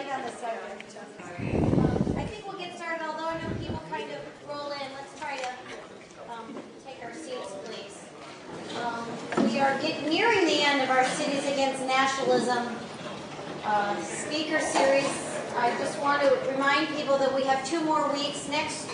right on the subject. I think we'll get started, although I know people kind of roll in. Let's try to take our seats, please. We are nearing the end of our Cities Against Nationalism speaker series. I just want to remind people that we have 2 more weeks. Next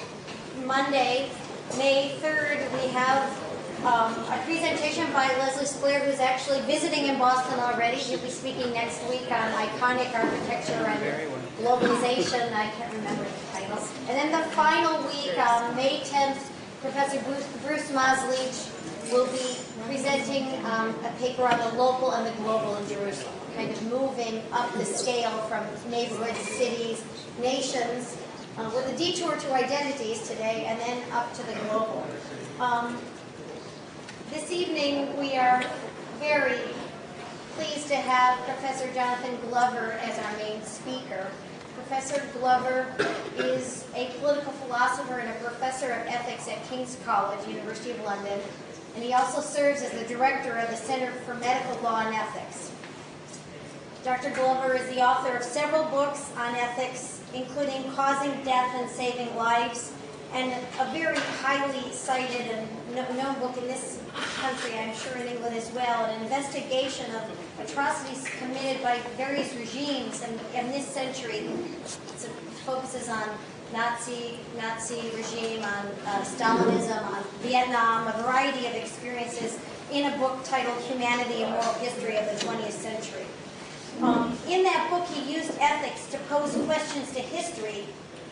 Monday, May 3rd, we have a presentation by Leslie Splair, who's actually visiting in Boston already. He'll be speaking next week on iconic architecture and globalization. I can't remember the titles. And then the final week, May 10th, Professor Bruce Mosleach will be presenting a paper on the local and the global in Jerusalem, kind of moving up the scale from neighborhoods, cities, nations, with a detour to identities today, and then up to the global. This evening, we are very pleased to have Professor Jonathan Glover as our main speaker. Professor Glover is a political philosopher and a professor of ethics at King's College, University of London, and he also serves as the director of the Center for Medical Law and Ethics. Dr. Glover is the author of several books on ethics, including Causing Death and Saving Lives, and a very highly cited and known book in this country, I'm sure in England as well, an investigation of atrocities committed by various regimes in this century. It focuses on Nazi regime, on Stalinism, on Vietnam, a variety of experiences in a book titled Humanity and Moral History of the 20th Century. In that book, he used ethics to pose questions to history,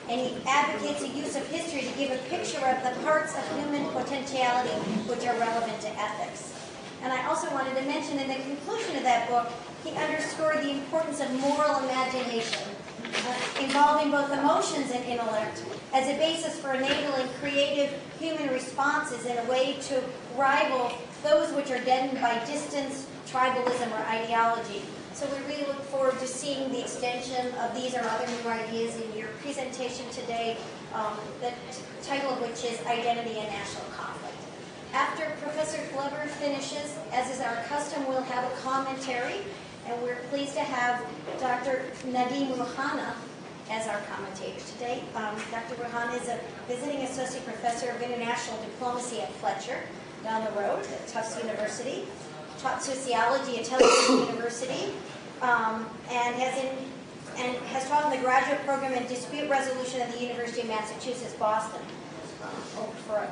and he advocates the use of history to give a picture of the parts of human potentiality which are relevant to ethics. And I also wanted to mention in the conclusion of that book, he underscored the importance of moral imagination, involving both emotions and intellect, as a basis for enabling creative human responses in a way to rival those which are deadened by distance, tribalism, or ideology. So we really look forward to seeing the extension of these or other new ideas in your presentation today, the title of which is Identity and National Conflict. After Professor Glover finishes, as is our custom, we'll have a commentary, and we're pleased to have Dr. Nadim Rouhana as our commentator today. Dr. Rouhana is a visiting associate professor of international diplomacy at Fletcher, down the road at Tufts University. Taught sociology at Tufts University, and has taught in the graduate program in dispute resolution at the University of Massachusetts, Boston, for an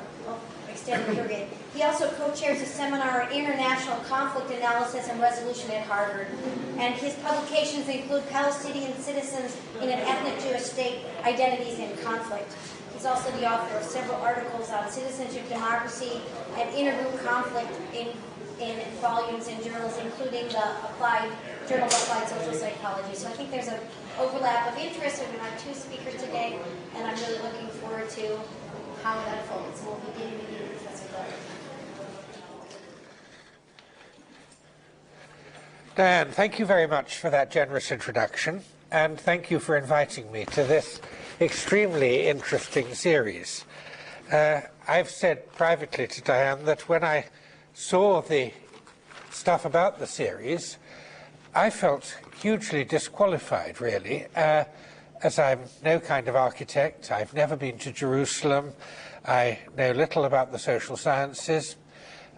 extended period. He also co-chairs a seminar on international conflict analysis and resolution at Harvard, and his publications include Palestinian Citizens in an Ethnic Jewish State, Identities in Conflict. He's also the author of several articles on citizenship, democracy, and intergroup conflict in volumes in journals, including the Journal of Applied Social Psychology. So I think there's an overlap of interest between our 2 speakers today, and I'm really looking forward to how that unfolds. So we'll begin with you, Professor Glover. Diane, thank you very much for that generous introduction, and thank you for inviting me to this extremely interesting series. I've said privately to Diane that when I saw the stuff about the series, I felt hugely disqualified, really, as I'm no kind of architect. I've never been to Jerusalem. I know little about the social sciences.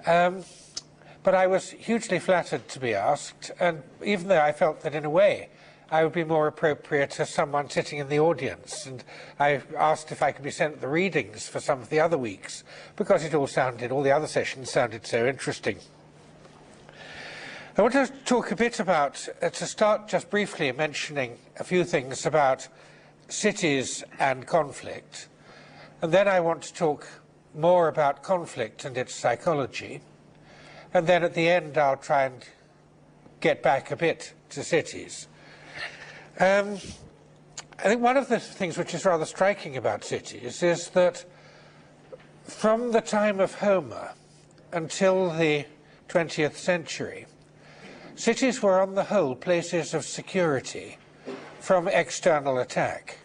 But I was hugely flattered to be asked, and even though I felt that in a way I would be more appropriate as someone sitting in the audience, and I asked if I could be sent the readings for some of the other weeks, because all the other sessions sounded so interesting. I want to talk a bit about, to start just briefly mentioning a few things about cities and conflict, and then I want to talk more about conflict and its psychology, and then at the end I'll try and get back a bit to cities. I think one of the things which is rather striking about cities is that from the time of Homer until the 20th century, cities were on the whole places of security from external attack.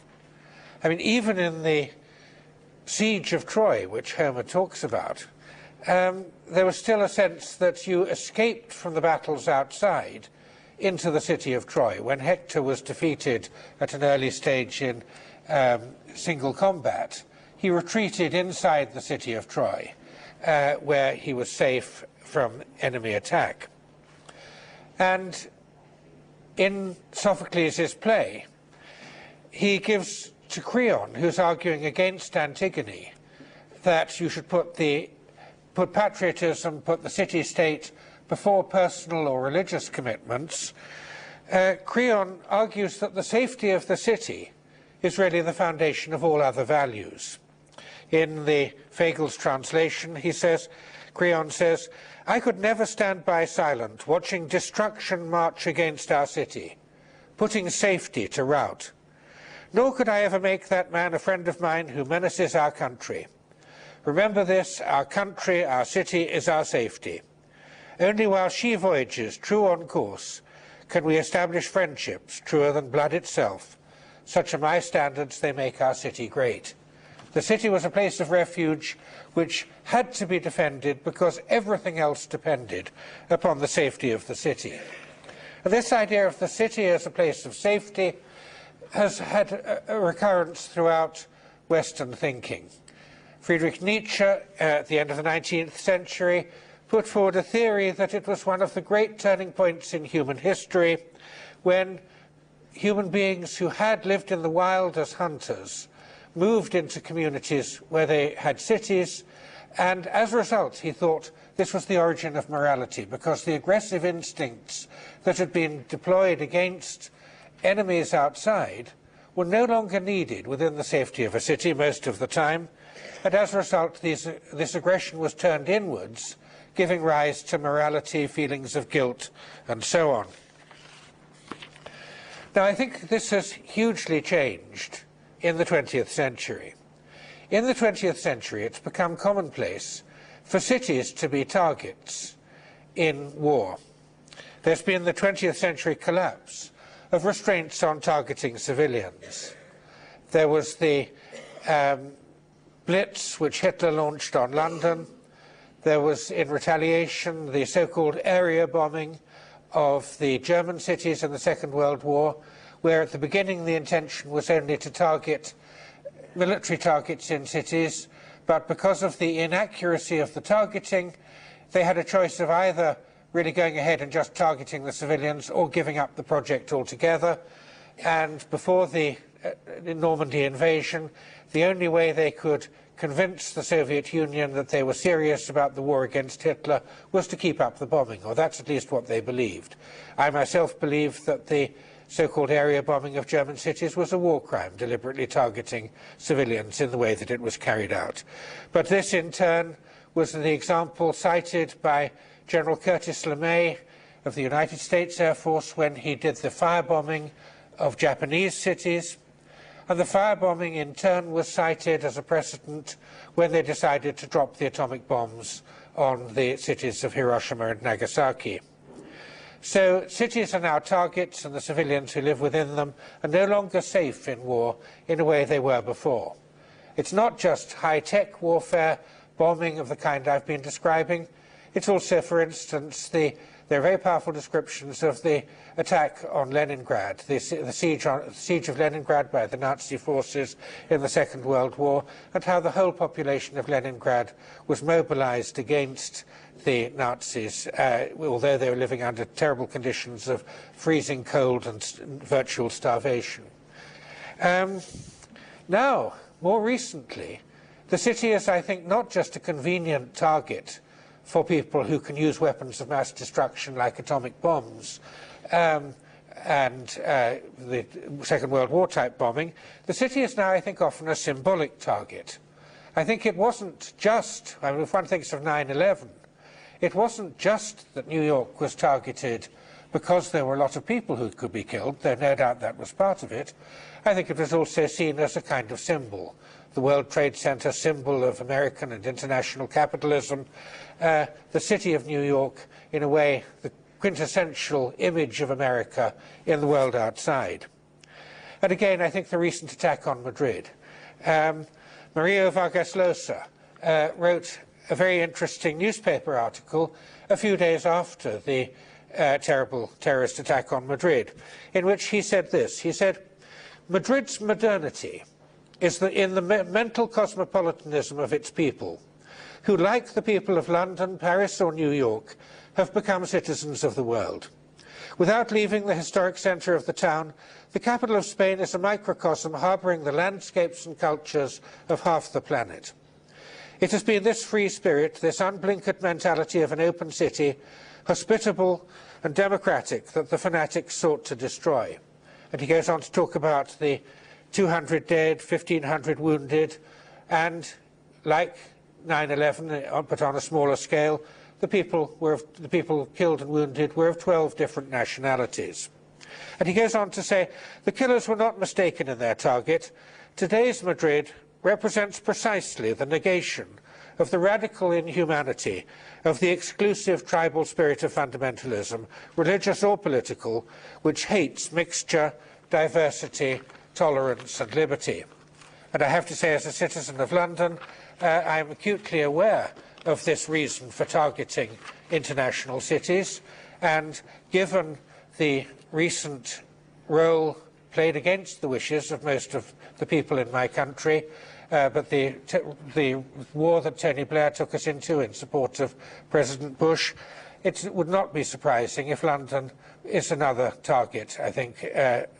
I mean, even in the siege of Troy, which Homer talks about, there was still a sense that you escaped from the battles outside into the city of Troy. When Hector was defeated at an early stage in single combat, he retreated inside the city of Troy, where he was safe from enemy attack. And in Sophocles' play, he gives to Creon, who's arguing against Antigone, that you should put patriotism, put the city-state before personal or religious commitments. Creon argues that the safety of the city is really the foundation of all other values. In the Fagel's translation, Creon says, "I could never stand by silent, watching destruction march against our city, putting safety to rout. Nor could I ever make that man a friend of mine who menaces our country. Remember this, our country, our city is our safety. Only while she voyages true on course can we establish friendships truer than blood itself. Such are my standards, they make our city great." The city was a place of refuge which had to be defended because everything else depended upon the safety of the city. And this idea of the city as a place of safety has had a recurrence throughout Western thinking. Friedrich Nietzsche, at the end of the 19th century, put forward a theory that it was one of the great turning points in human history when human beings who had lived in the wild as hunters moved into communities where they had cities, and as a result he thought this was the origin of morality, because the aggressive instincts that had been deployed against enemies outside were no longer needed within the safety of a city most of the time, and as a result this aggression was turned inwards, giving rise to morality, feelings of guilt, and so on. Now, I think this has hugely changed in the 20th century. In the 20th century, it's become commonplace for cities to be targets in war. There's been the 20th century collapse of restraints on targeting civilians. There was the Blitz, which Hitler launched on London. There was, in retaliation, the so-called area bombing of the German cities in the Second World War, where at the beginning the intention was only to target military targets in cities, but because of the inaccuracy of the targeting, they had a choice of either really going ahead and just targeting the civilians or giving up the project altogether. And before the Normandy invasion, the only way they could convince the Soviet Union that they were serious about the war against Hitler was to keep up the bombing, or that's at least what they believed. I myself believe that the so-called area bombing of German cities was a war crime, deliberately targeting civilians in the way that it was carried out. But this, in turn, was the example cited by General Curtis LeMay of the United States Air Force when he did the firebombing of Japanese cities. And the firebombing, in turn, was cited as a precedent when they decided to drop the atomic bombs on the cities of Hiroshima and Nagasaki. So cities are now targets, and the civilians who live within them are no longer safe in war in a way they were before. It's not just high-tech warfare, bombing of the kind I've been describing. It's also, for instance, there are very powerful descriptions of the attack on Leningrad, the siege of Leningrad by the Nazi forces in the Second World War, and how the whole population of Leningrad was mobilized against the Nazis, although they were living under terrible conditions of freezing cold and virtual starvation. Now, more recently, the city is, I think, not just a convenient target for people who can use weapons of mass destruction like atomic bombs and the Second World War type bombing. The city is now, I think, often a symbolic target. I think it wasn't just, I mean, if one thinks of 9/11, it wasn't just that New York was targeted because there were a lot of people who could be killed, though no doubt that was part of it. I think it was also seen as a kind of symbol. The World Trade Center, symbol of American and international capitalism. The city of New York, in a way, the quintessential image of America in the world outside. And again, I think the recent attack on Madrid. Mario Vargas Llosa wrote a very interesting newspaper article a few days after the terrible terrorist attack on Madrid, in which he said this. He said, "Madrid's modernity is in the mental cosmopolitanism of its people, who, like the people of London, Paris or New York, have become citizens of the world. Without leaving the historic centre of the town, the capital of Spain is a microcosm harbouring the landscapes and cultures of half the planet. It has been this free spirit, this unblinkered mentality of an open city, hospitable and democratic, that the fanatics sought to destroy." And he goes on to talk about the 200 dead, 1,500 wounded, and like 9/11, but on a smaller scale, the people killed and wounded were of 12 different nationalities. And he goes on to say, "The killers were not mistaken in their target. Today's Madrid represents precisely the negation of the radical inhumanity of the exclusive tribal spirit of fundamentalism, religious or political, which hates mixture, diversity, tolerance and liberty." And I have to say, as a citizen of London, I am acutely aware of this reason for targeting international cities, and given the recent role played against the wishes of most of the people in my country, but the war that Tony Blair took us into in support of President Bush, it would not be surprising if London is another target, I think,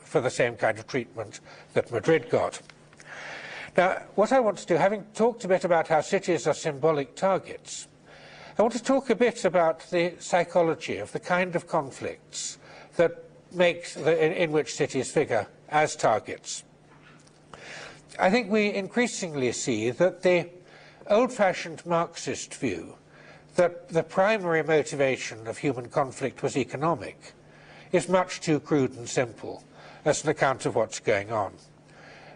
for the same kind of treatment that Madrid got. Now, what I want to do, having talked a bit about how cities are symbolic targets, I want to talk a bit about the psychology of the kind of conflicts that in which cities figure as targets. I think we increasingly see that the old-fashioned Marxist view that the primary motivation of human conflict was economic is much too crude and simple as an account of what's going on.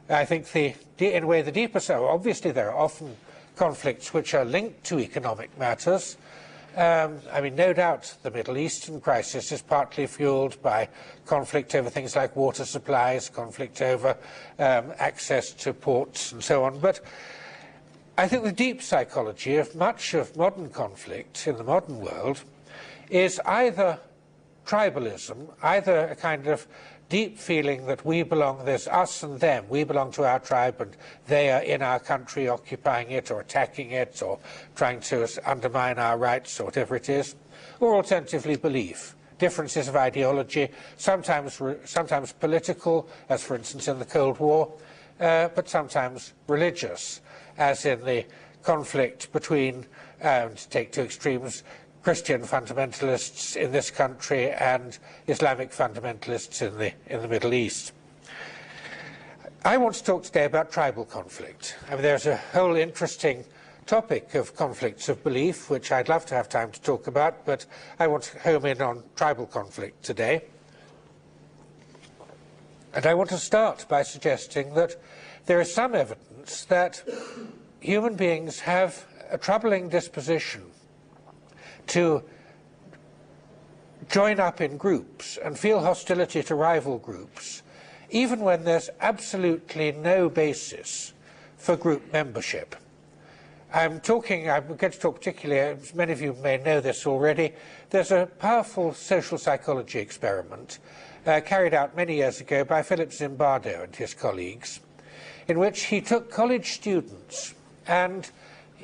I think in a way the deeper so, obviously there are often conflicts which are linked to economic matters. I mean, no doubt the Middle Eastern crisis is partly fueled by conflict over things like water supplies, conflict over access to ports and so on. But I think the deep psychology of much of modern conflict in the modern world is either tribalism, either a kind of deep feeling that we belong, there's us and them, we belong to our tribe and they are in our country occupying it or attacking it or trying to undermine our rights or whatever it is, or alternatively belief, differences of ideology, sometimes political, as for instance in the Cold War, but sometimes religious, as in the conflict between, to take two extremes, Christian fundamentalists in this country and Islamic fundamentalists in the Middle East. I want to talk today about tribal conflict. I mean, there's a whole interesting topic of conflicts of belief, which I'd love to have time to talk about, but I want to home in on tribal conflict today. And I want to start by suggesting that there is some evidence that human beings have a troubling disposition to join up in groups and feel hostility to rival groups, even when there's absolutely no basis for group membership. I'm going to talk particularly, as many of you may know this already, there's a powerful social psychology experiment carried out many years ago by Philip Zimbardo and his colleagues, in which he took college students and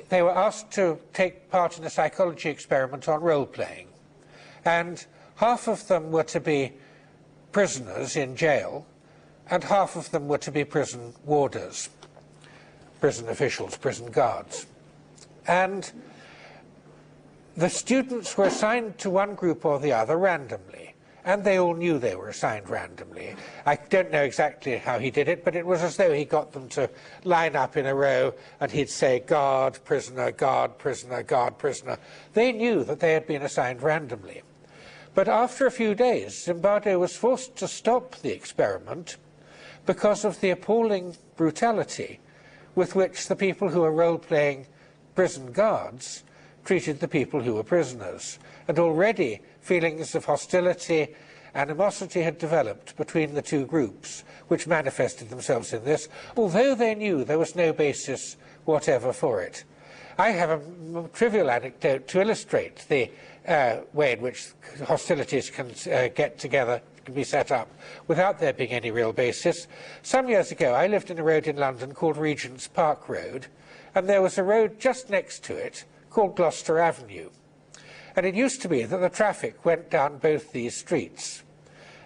they were asked to take part in a psychology experiment on role-playing. And half of them were to be prisoners in jail, and half of them were to be prison warders, prison officials, prison guards. And the students were assigned to one group or the other randomly, and they all knew they were assigned randomly. I don't know exactly how he did it, but it was as though he got them to line up in a row and he'd say, guard, prisoner, guard, prisoner, guard, prisoner. They knew that they had been assigned randomly. But after a few days, Zimbardo was forced to stop the experiment because of the appalling brutality with which the people who were role-playing prison guards treated the people who were prisoners. And already feelings of hostility, animosity had developed between the two groups, which manifested themselves in this, although they knew there was no basis whatever for it. I have a trivial anecdote to illustrate the way in which hostilities can get together, can be set up without there being any real basis. Some years ago, I lived in a road in London called Regent's Park Road, and there was a road just next to it called Gloucester Avenue. And it used to be that the traffic went down both these streets.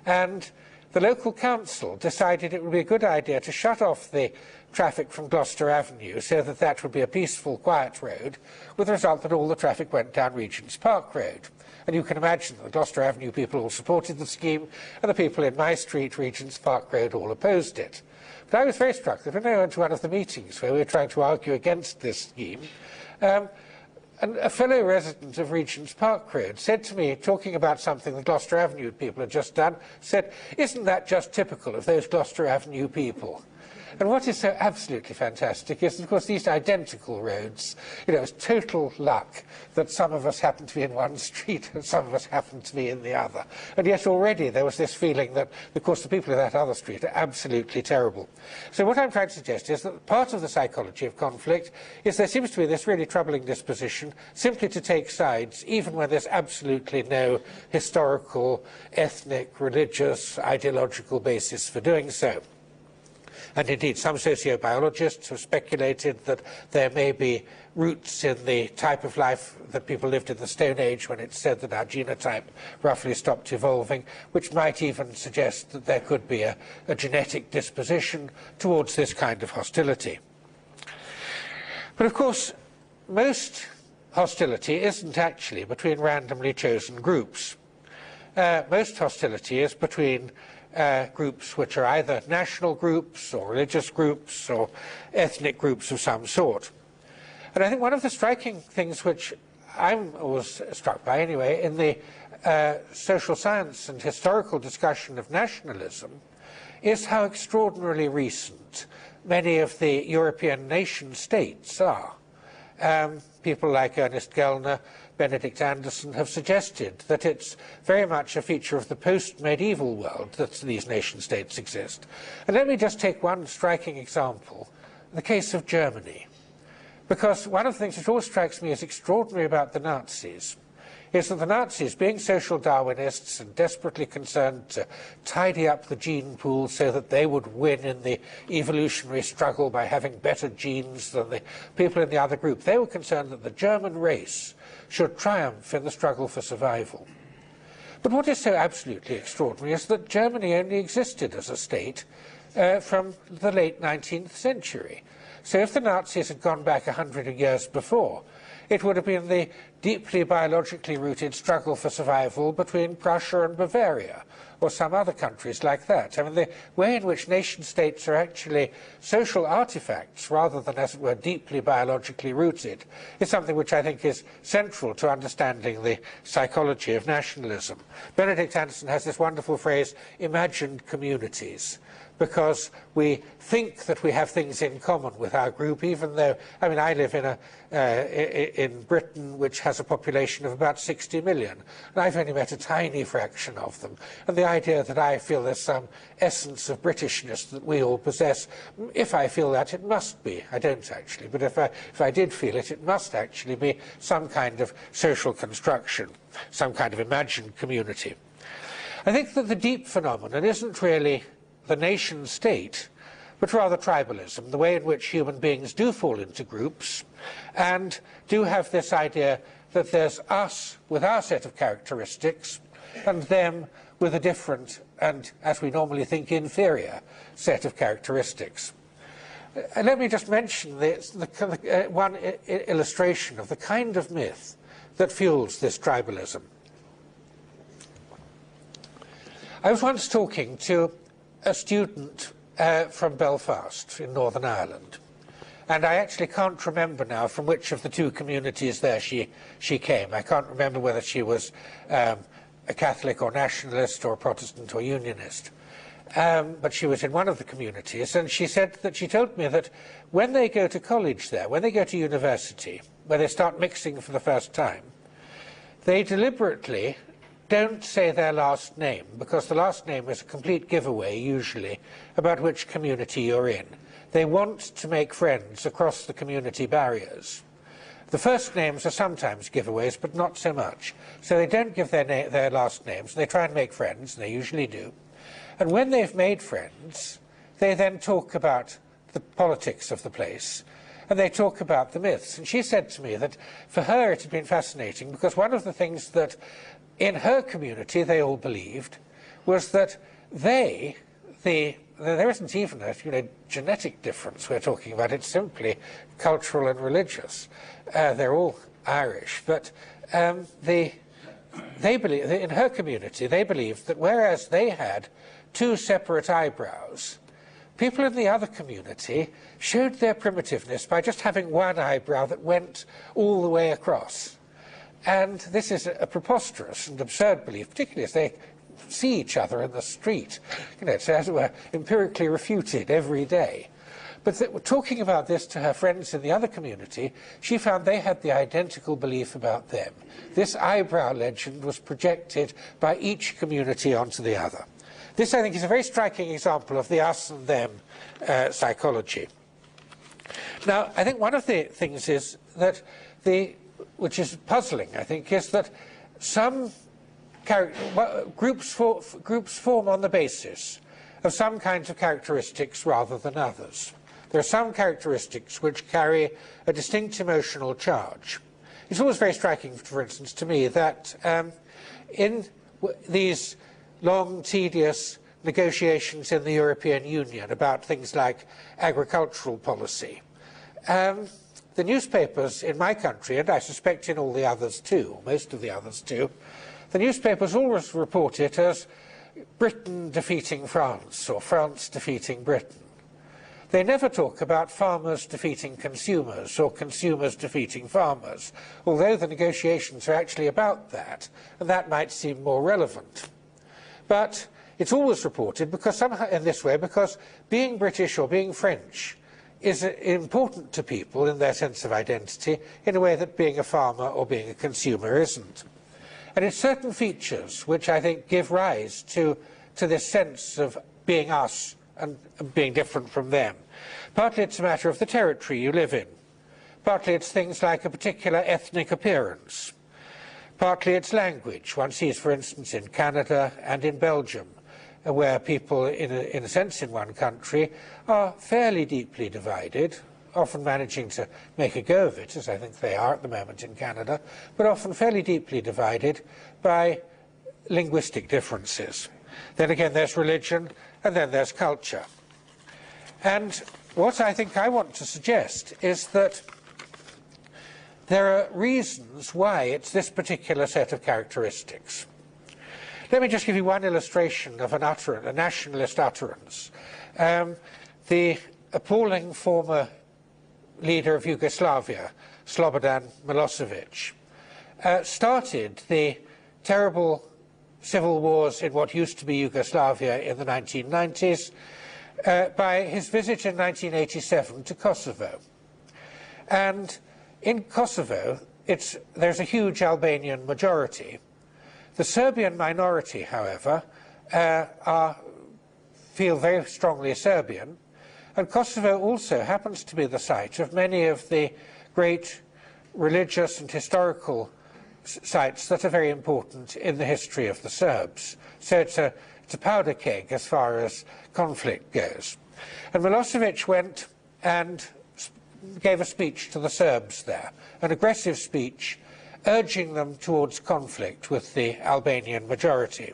And the local council decided it would be a good idea to shut off the traffic from Gloucester Avenue so that that would be a peaceful, quiet road, with the result that all the traffic went down Regent's Park Road. And you can imagine that the Gloucester Avenue people all supported the scheme, and the people in my street, Regent's Park Road, all opposed it. But I was very struck that when I went to one of the meetings where we were trying to argue against this scheme, and a fellow resident of Regent's Park Road said to me, talking about something the Gloucester Avenue people had just done, said, "Isn't that just typical of those Gloucester Avenue people?" And what is so absolutely fantastic is, of course, these identical roads, it's total luck that some of us happen to be in one street and some of us happen to be in the other. And yet already there was this feeling that, of course, the people in that other street are absolutely terrible. So what I'm trying to suggest is that part of the psychology of conflict is there seems to be this really troubling disposition simply to take sides, even when there's absolutely no historical, ethnic, religious, ideological basis for doing so. And indeed, some sociobiologists have speculated that there may be roots in the type of life that people lived in the Stone Age, when it's said that our genotype roughly stopped evolving, which might even suggest that there could be a genetic disposition towards this kind of hostility. But of course, most hostility isn't actually between randomly chosen groups. Most hostility is between groups which are either national groups or religious groups or ethnic groups of some sort. And I think one of the striking things which I'm always struck by anyway in the social science and historical discussion of nationalism is how extraordinarily recent many of the European nation states are. People like Ernest Gellner, Benedict Anderson have suggested that it's very much a feature of the post-medieval world that these nation-states exist. And let me just take one striking example, the case of Germany. Because one of the things that always strikes me as extraordinary about the Nazis is that the Nazis, being social Darwinists and desperately concerned to tidy up the gene pool so that they would win in the evolutionary struggle by having better genes than the people in the other group, they were concerned that the German race should triumph in the struggle for survival. But what is so absolutely extraordinary is that Germany only existed as a state from the late 19th century. So if the Nazis had gone back 100 years before, it would have been the deeply biologically rooted struggle for survival between Prussia and Bavaria, or some other countries like that. I mean, the way in which nation-states are actually social artifacts, rather than, as it were, deeply biologically rooted, is something which I think is central to understanding the psychology of nationalism. Benedict Anderson has this wonderful phrase, imagined communities, because we think that we have things in common with our group, even though, I mean, I live in Britain, which has a population of about 60 million, and I've only met a tiny fraction of them. And the idea that I feel there's some essence of Britishness that we all possess, if I feel that, it must be. I don't actually, but if I did feel it, it must actually be some kind of social construction, some kind of imagined community. I think that the deep phenomenon isn't really the nation-state, but rather tribalism, the way in which human beings do fall into groups and do have this idea that there's us with our set of characteristics and them with a different and, as we normally think, inferior set of characteristics. And let me just mention one illustration of the kind of myth that fuels this tribalism. I was once talking to a student from Belfast in Northern Ireland, and I actually can't remember now from which of the two communities there she came. I can't remember whether she was a Catholic or nationalist or Protestant or Unionist, but she was in one of the communities, and she said that she told me that when they go to college there, when they go to university, where they start mixing for the first time, they deliberately don't say their last name, because the last name is a complete giveaway, usually, about which community you're in. They want to make friends across the community barriers. The first names are sometimes giveaways, but not so much. So they don't give their last names. They try and make friends, and they usually do. And when they've made friends, they then talk about the politics of the place, and they talk about the myths. And she said to me that for her it had been fascinating because one of the things that in her community they all believed was that there isn't even a genetic difference we're talking about. It's simply cultural and religious. They're all Irish, but they believe, in her community, they believed that whereas they had two separate eyebrows, people in the other community showed their primitiveness by just having one eyebrow that went all the way across. And this is a preposterous and absurd belief, particularly as they see each other in the street. It's as it were empirically refuted every day. But talking about this to her friends in the other community, she found they had the identical belief about them. This eyebrow legend was projected by each community onto the other. This, I think, is a very striking example of the us and them psychology. Now, I think one of the things is that which is puzzling, I think, is that some groups form on the basis of some kinds of characteristics rather than others. There are some characteristics which carry a distinct emotional charge. It's always very striking, for instance, to me that in these long, tedious negotiations in the European Union about things like agricultural policy, the newspapers in my country, and I suspect in all the others too, most of the others too, the newspapers always report it as Britain defeating France or France defeating Britain. They never talk about farmers defeating consumers or consumers defeating farmers, although the negotiations are actually about that, and that might seem more relevant. But it's always reported because somehow in this way, because being British or being French is important to people in their sense of identity in a way that being a farmer or being a consumer isn't. And it's certain features which I think give rise to this sense of being us and being different from them. Partly it's a matter of the territory you live in. Partly it's things like a particular ethnic appearance. Partly it's language. One sees, for instance, in Canada and in Belgium, where people, in a sense, in one country, are fairly deeply divided, often managing to make a go of it, as I think they are at the moment in Canada, but often fairly deeply divided by linguistic differences. Then again, there's religion, and then there's culture. And what I think I want to suggest is that there are reasons why it's this particular set of characteristics. Let me just give you one illustration of a nationalist utterance. The appalling former leader of Yugoslavia, Slobodan Milosevic, started the terrible civil wars in what used to be Yugoslavia in the 1990s by his visit in 1987 to Kosovo. And in Kosovo, there's a huge Albanian majority. The Serbian minority, however, feel very strongly Serbian, and Kosovo also happens to be the site of many of the great religious and historical sites that are very important in the history of the Serbs. So it's a powder keg as far as conflict goes. And Milosevic went and gave a speech to the Serbs there, an aggressive speech urging them towards conflict with the Albanian majority.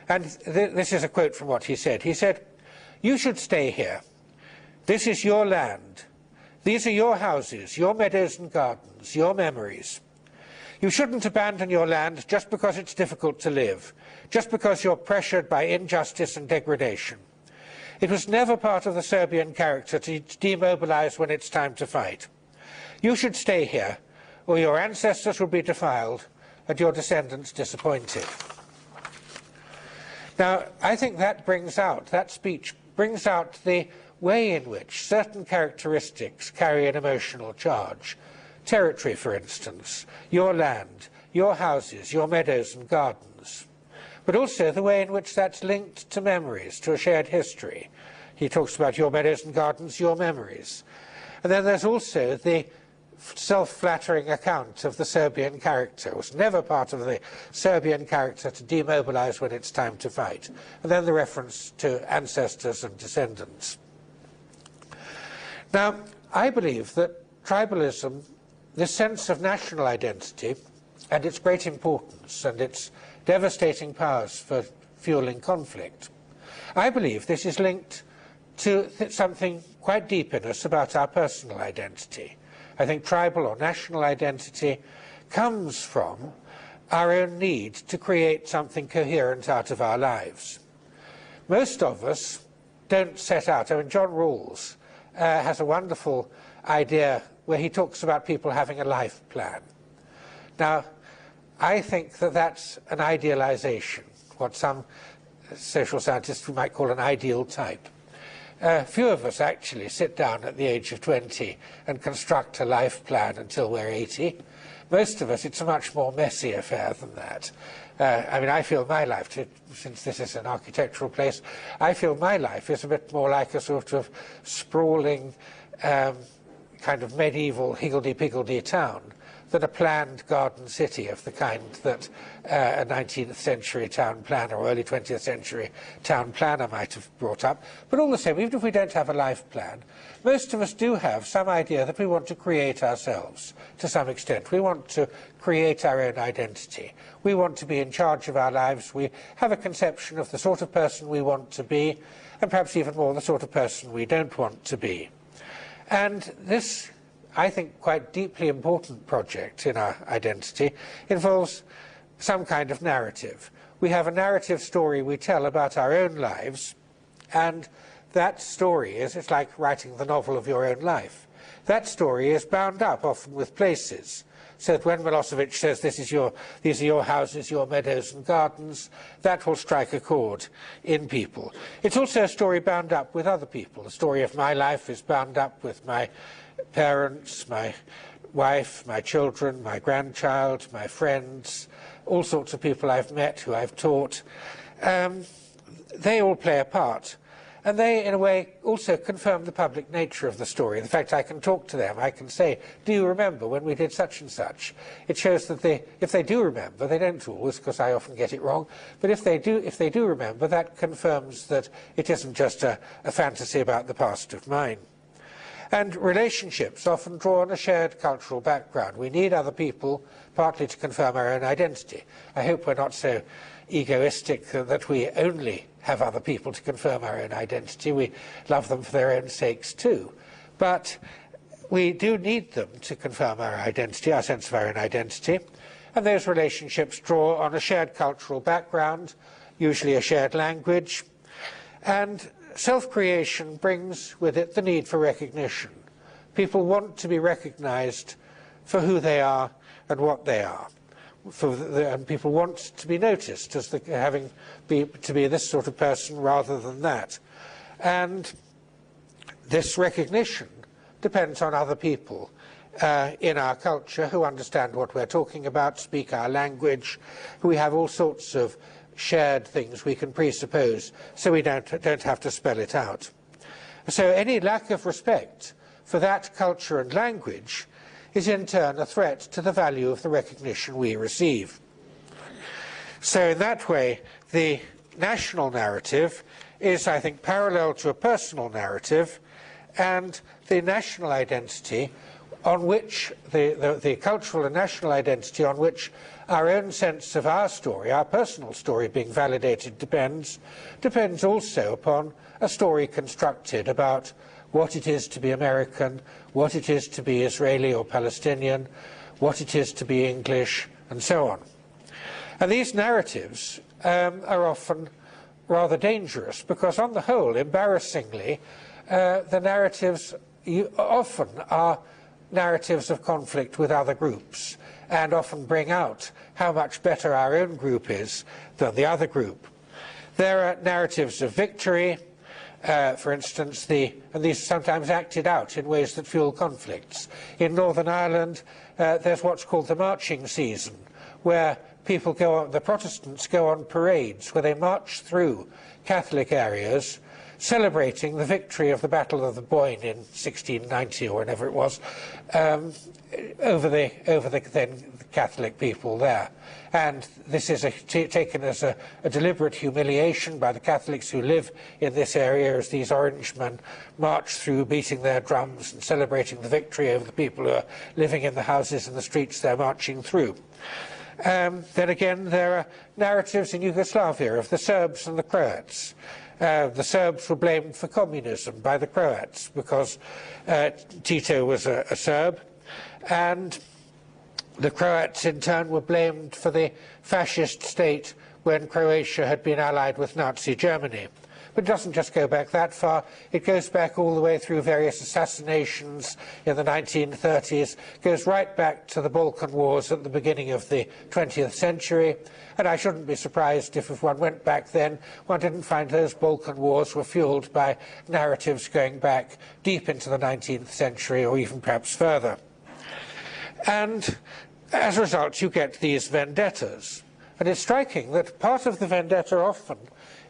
And this is a quote from what he said. He said, "You should stay here. This is your land. These are your houses, your meadows and gardens, your memories. You shouldn't abandon your land just because it's difficult to live, just because you're pressured by injustice and degradation. It was never part of the Serbian character to demobilize when it's time to fight. You should stay here, or your ancestors will be defiled and your descendants disappointed." Now, I think that speech brings out the way in which certain characteristics carry an emotional charge. Territory, for instance, your land, your houses, your meadows and gardens, but also the way in which that's linked to memories, to a shared history. He talks about your meadows and gardens, your memories. And then there's also the self-flattering account of the Serbian character. It was never part of the Serbian character to demobilize when it's time to fight. And then the reference to ancestors and descendants. Now, I believe that tribalism, this sense of national identity, and its great importance and its devastating powers for fueling conflict, I believe this is linked to something quite deep in us about our personal identity. I think tribal or national identity comes from our own need to create something coherent out of our lives. Most of us don't set out. I mean, John Rawls has a wonderful idea where he talks about people having a life plan. Now, I think that that's an idealization, what some social scientists might call an ideal type. Few of us actually sit down at the age of 20 and construct a life plan until we're 80. Most of us, it's a much more messy affair than that. I mean, I feel my life, since this is an architectural place, I feel my life is a bit more like a sort of sprawling kind of medieval higgledy-piggledy town than a planned garden city of the kind that a 19th century town planner or early 20th century town planner might have brought up. But all the same, even if we don't have a life plan, most of us do have some idea that we want to create ourselves to some extent. We want to create our own identity. We want to be in charge of our lives. We have a conception of the sort of person we want to be, and perhaps even more the sort of person we don't want to be. And this, I think, quite deeply important project in our identity involves some kind of narrative. We have a narrative story we tell about our own lives, and that story is, it's like writing the novel of your own life. That story is bound up often with places, so that when Milosevic says these are your houses, your meadows and gardens, that will strike a chord in people. It's also a story bound up with other people. The story of my life is bound up with my parents, my wife, my children, my grandchild, my friends, all sorts of people I've met, who I've taught. They all play a part. And they, in a way, also confirm the public nature of the story. The fact I can talk to them, I can say, do you remember when we did such and such? It shows that if they do remember, they don't always, because I often get it wrong, but if they do remember, that confirms that it isn't just a fantasy about the past of mine. And relationships often draw on a shared cultural background. We need other people, partly to confirm our own identity. I hope we're not so egoistic that we only have other people to confirm our own identity. We love them for their own sakes too. But we do need them to confirm our identity, our sense of our own identity. And those relationships draw on a shared cultural background, usually a shared language. And self-creation brings with it the need for recognition. People want to be recognized for who they are and what they are. And people want to be noticed as to be this sort of person rather than that. And this recognition depends on other people in our culture who understand what we're talking about, speak our language, who we have all sorts of shared things we can presuppose, so we don't have to spell it out. So any lack of respect for that culture and language is in turn a threat to the value of the recognition we receive. So in that way, the national narrative is, I think, parallel to a personal narrative, and the national identity on which, the cultural and national identity on which our own sense of our story, our personal story being validated depends also upon a story constructed about what it is to be American, what it is to be Israeli or Palestinian, what it is to be English, and so on. And these narratives are often rather dangerous because, on the whole, embarrassingly, the narratives often are narratives of conflict with other groups and often bring out how much better our own group is than the other group. There are narratives of victory, for instance, and these are sometimes acted out in ways that fuel conflicts. In Northern Ireland, there's what's called the marching season, where people go on, the Protestants go on parades, where they march through Catholic areas celebrating the victory of the Battle of the Boyne in 1690 or whenever it was, over the then Catholic people there. And this is taken as a deliberate humiliation by the Catholics who live in this area, as these Orangemen march through beating their drums and celebrating the victory over the people who are living in the houses and the streets they're marching through. Then again, there are narratives in Yugoslavia of the Serbs and the Croats. The Serbs were blamed for communism by the Croats because Tito was a Serb, and the Croats in turn were blamed for the fascist state when Croatia had been allied with Nazi Germany. But it doesn't just go back that far, it goes back all the way through various assassinations in the 1930s, goes right back to the Balkan Wars at the beginning of the 20th century, and I shouldn't be surprised if one went back then, one didn't find those Balkan Wars were fueled by narratives going back deep into the 19th century or even perhaps further. And as a result, you get these vendettas. And it's striking that part of the vendetta often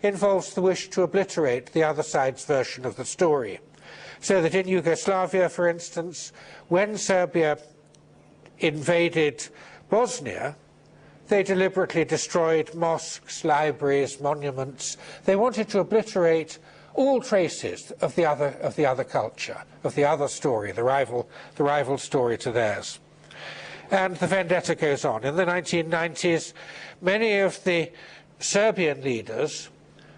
involves the wish to obliterate the other side's version of the story. So that in Yugoslavia, for instance, when Serbia invaded Bosnia, they deliberately destroyed mosques, libraries, monuments. They wanted to obliterate all traces of the other culture, of the other story, the rival story to theirs. And the vendetta goes on. In the 1990s, many of the Serbian leaders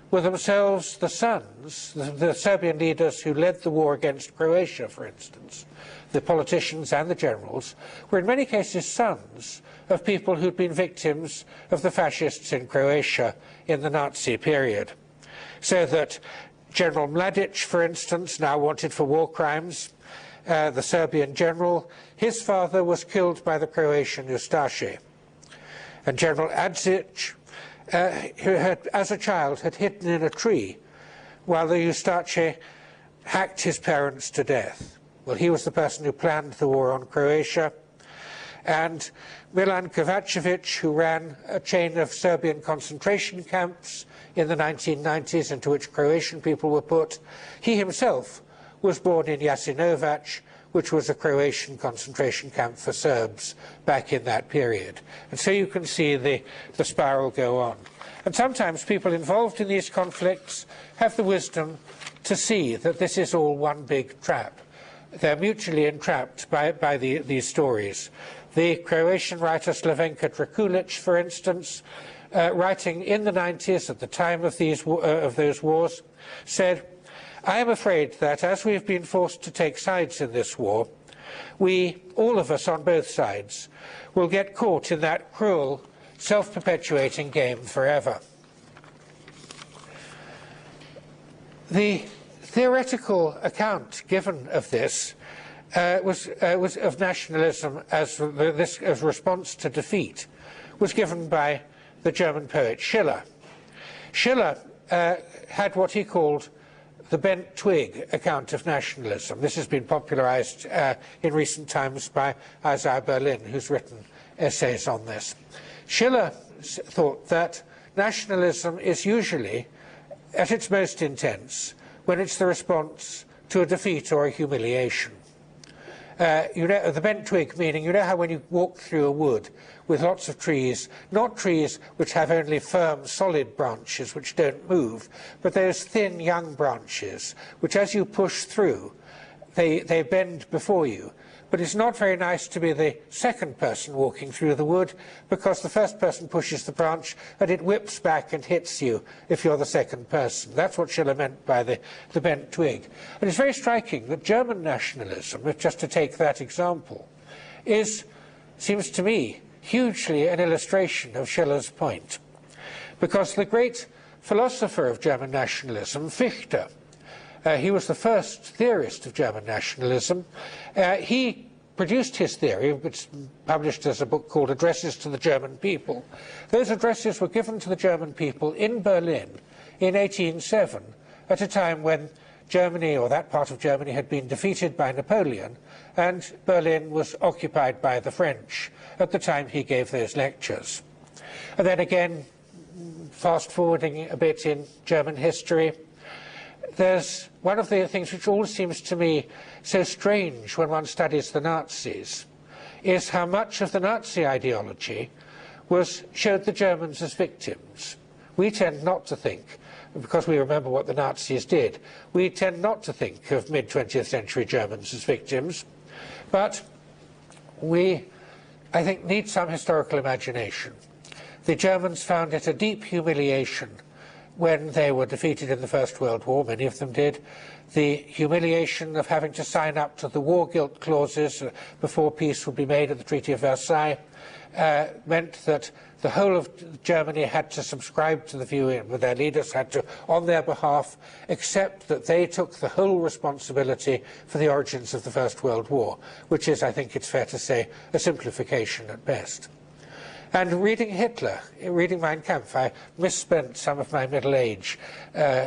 were themselves the sons, the Serbian leaders who led the war against Croatia, for instance, the politicians and the generals, were in many cases sons of people who'd been victims of the fascists in Croatia in the Nazi period. So that General Mladic, for instance, now wanted for war crimes, the Serbian general, his father was killed by the Croatian Ustaše. And General Adzic, who had, as a child, had hidden in a tree while the Ustaše hacked his parents to death. Well, he was the person who planned the war on Croatia. And Milan Kovačević, who ran a chain of Serbian concentration camps in the 1990s into which Croatian people were put, he himself was born in Jasenovac, which was a Croatian concentration camp for Serbs back in that period. And so you can see the spiral go on. And sometimes people involved in these conflicts have the wisdom to see that this is all one big trap. They're mutually entrapped by these stories. The Croatian writer Slavenka Drakulic, for instance, writing in the 90s at the time of those wars, said, "I am afraid that as we have been forced to take sides in this war, we, all of us on both sides, will get caught in that cruel, self-perpetuating game forever." The theoretical account given of this was of nationalism as a response to defeat, was given by the German poet Schiller. Schiller had what he called the Bent Twig account of nationalism. This has been popularized in recent times by Isaiah Berlin, who's written essays on this. Schiller thought that nationalism is usually at its most intense when it's the response to a defeat or a humiliation. The bent twig meaning, you know how when you walk through a wood with lots of trees, not trees which have only firm, solid branches which don't move, but those thin, young branches, which as you push through, they bend before you. But it's not very nice to be the second person walking through the wood, because the first person pushes the branch and it whips back and hits you if you're the second person. That's what Schiller meant by the bent twig. And it's very striking that German nationalism, just to take that example, seems to me, hugely an illustration of Schiller's point. Because the great philosopher of German nationalism, Fichte, he was the first theorist of German nationalism. He produced his theory, which published as a book called Addresses to the German People. Those addresses were given to the German people in Berlin in 1807, at a time when Germany, or that part of Germany, had been defeated by Napoleon, and Berlin was occupied by the French at the time he gave those lectures. And then again, fast-forwarding a bit in German history, there's one of the things which always seems to me so strange when one studies the Nazis is how much of the Nazi ideology showed the Germans as victims. We tend not to think, because we remember what the Nazis did, we tend not to think of mid-20th century Germans as victims, but we, I think, need some historical imagination. The Germans found it a deep humiliation when they were defeated in the First World War, many of them did. The humiliation of having to sign up to the war guilt clauses before peace would be made at the Treaty of Versailles meant that the whole of Germany had to subscribe to the view, and their leaders had to, on their behalf, accept that they took the whole responsibility for the origins of the First World War, which is, I think it's fair to say, a simplification at best. And reading Hitler, reading Mein Kampf, I misspent some of my middle age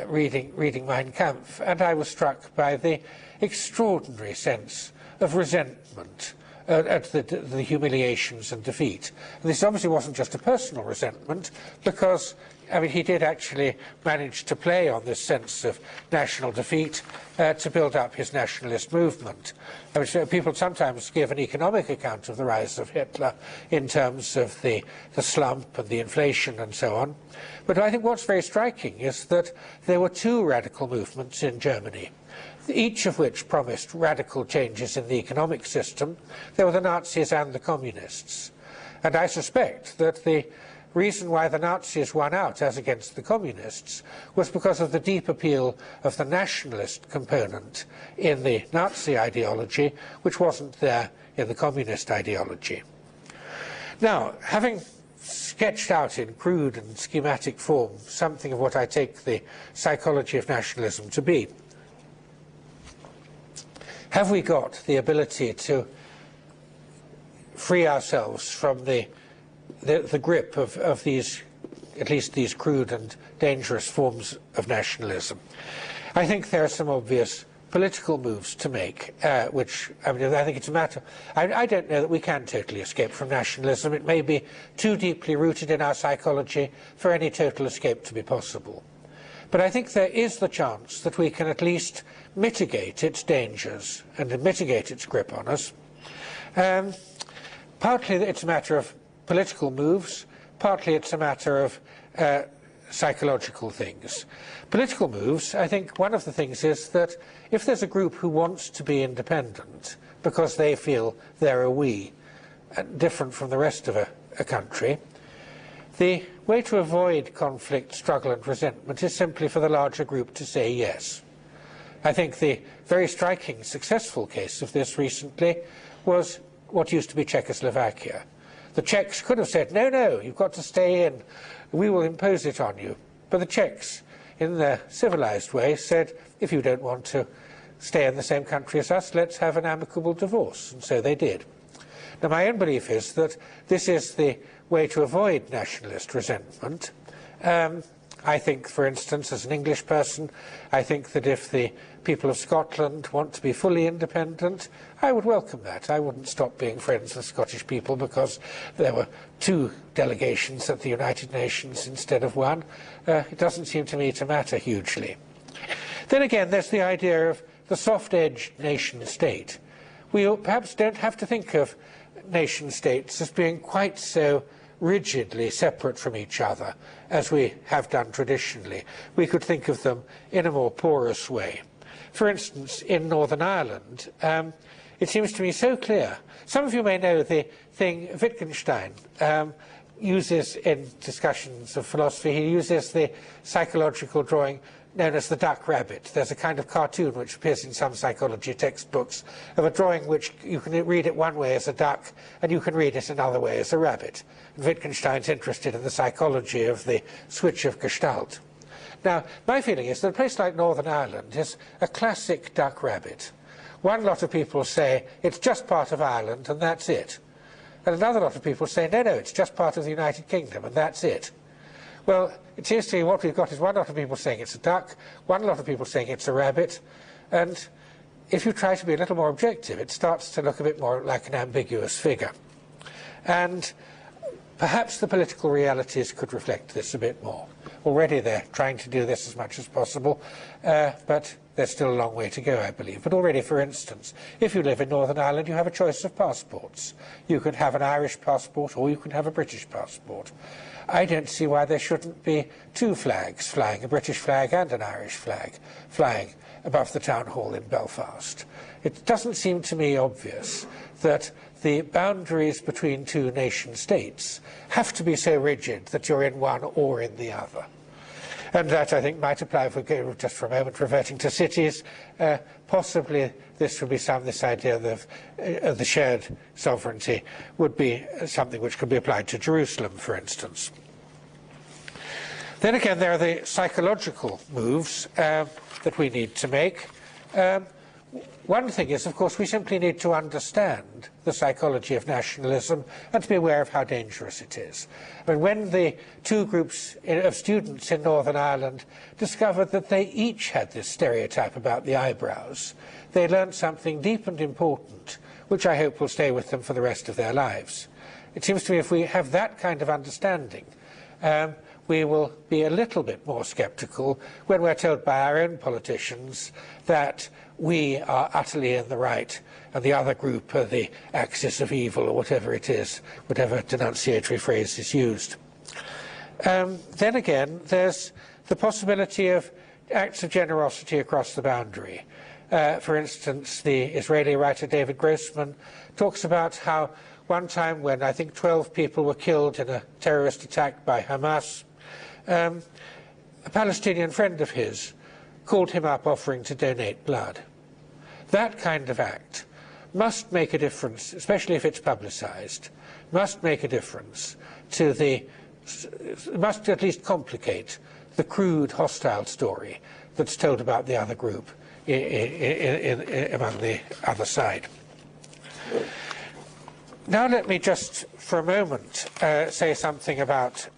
reading Mein Kampf, and I was struck by the extraordinary sense of resentment at the humiliations and defeat. And this obviously wasn't just a personal resentment, because I mean, he did actually manage to play on this sense of national defeat to build up his nationalist movement. I mean, so people sometimes give an economic account of the rise of Hitler in terms of the slump and the inflation and so on. But I think what's very striking is that there were two radical movements in Germany, each of which promised radical changes in the economic system. There were the Nazis and the communists. And I suspect that the reason why the Nazis won out as against the communists was because of the deep appeal of the nationalist component in the Nazi ideology, which wasn't there in the communist ideology. Now, having sketched out in crude and schematic form something of what I take the psychology of nationalism to be, have we got the ability to free ourselves from the grip of these, at least these crude and dangerous forms of nationalism? I think there are some obvious political moves to make, which, I mean, I think it's a matter, I don't know that we can totally escape from nationalism. It may be too deeply rooted in our psychology for any total escape to be possible. But I think there is the chance that we can at least mitigate its dangers and mitigate its grip on us. Partly it's a matter of political moves, partly it's a matter of psychological things. Political moves, I think one of the things is that if there's a group who wants to be independent because they feel they're a we, different from the rest of a country, the way to avoid conflict, struggle and resentment is simply for the larger group to say yes. I think the very striking, successful case of this recently was what used to be Czechoslovakia. The Czechs could have said, no, no, you've got to stay in, we will impose it on you. But the Czechs, in their civilized way, said, if you don't want to stay in the same country as us, let's have an amicable divorce. And so they did. Now, my own belief is that this is the way to avoid nationalist resentment. I think, for instance, as an English person, I think that if the people of Scotland want to be fully independent, I would welcome that. I wouldn't stop being friends with Scottish people because there were 2 delegations at the United Nations instead of 1. It doesn't seem to me to matter hugely. Then again, there's the idea of the soft-edged nation-state. We perhaps don't have to think of nation-states as being quite so rigidly separate from each other as we have done traditionally. We could think of them in a more porous way. For instance, in Northern Ireland, it seems to me so clear. Some of you may know the thing Wittgenstein uses in discussions of philosophy. He uses the psychological drawing known as the duck rabbit. There's a kind of cartoon which appears in some psychology textbooks of a drawing which you can read it one way as a duck and you can read it another way as a rabbit. And Wittgenstein's interested in the psychology of the switch of gestalt. Now, my feeling is that a place like Northern Ireland is a classic duck rabbit. One lot of people say it's just part of Ireland and that's it. And another lot of people say, no, no, it's just part of the United Kingdom and that's it. Well, it seems to me what we've got is one lot of people saying it's a duck, one lot of people saying it's a rabbit, and if you try to be a little more objective, it starts to look a bit more like an ambiguous figure. And perhaps the political realities could reflect this a bit more. Already they're trying to do this as much as possible, but there's still a long way to go, I believe. But already, for instance, if you live in Northern Ireland, you have a choice of passports. You could have an Irish passport or you can have a British passport. I don't see why there shouldn't be two flags flying, a British flag and an Irish flag, flying above the town hall in Belfast. It doesn't seem to me obvious that the boundaries between two nation states have to be so rigid that you're in one or in the other. And that, I think, might apply, if we go just for a moment reverting to cities. Possibly this would be this idea of the shared sovereignty would be something which could be applied to Jerusalem, for instance. Then again, there are the psychological moves that we need to make. One thing is, of course, we simply need to understand the psychology of nationalism and to be aware of how dangerous it is. I mean, when the two groups of students in Northern Ireland discovered that they each had this stereotype about the eyebrows, they learned something deep and important, which I hope will stay with them for the rest of their lives. It seems to me if we have that kind of understanding, we will be a little bit more sceptical when we're told by our own politicians that we are utterly in the right and the other group are the axis of evil, or whatever it is, whatever denunciatory phrase is used. Then again, there's the possibility of acts of generosity across the boundary. For instance, the Israeli writer David Grossman talks about how one time when I think 12 people were killed in a terrorist attack by Hamas, a Palestinian friend of his called him up offering to donate blood. That kind of act must make a difference, especially if it's publicized, must make a difference to must at least complicate the crude, hostile story that's told about the other group among the other side. Now let me just, for a moment, say something about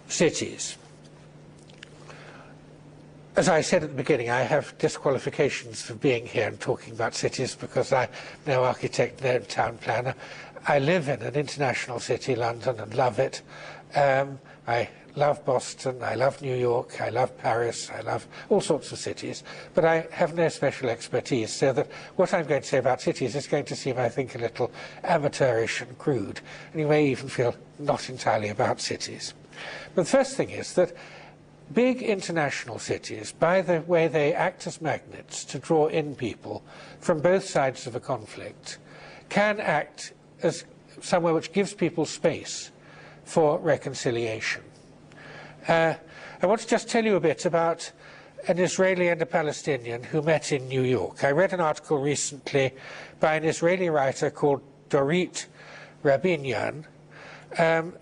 cities. As I said at the beginning, I have disqualifications for being here and talking about cities because I'm no architect, no town planner. I live in an international city, London, and love it. I love Boston, I love New York, I love Paris, I love all sorts of cities, but I have no special expertise, so that what I'm going to say about cities is going to seem, I think, a little amateurish and crude, and you may even feel not entirely about cities. But the first thing is that big international cities, by the way they act as magnets to draw in people from both sides of a conflict, can act as somewhere which gives people space for reconciliation. I want to just tell you a bit about an Israeli and a Palestinian who met in New York. I read an article recently by an Israeli writer called Dorit Rabinyan,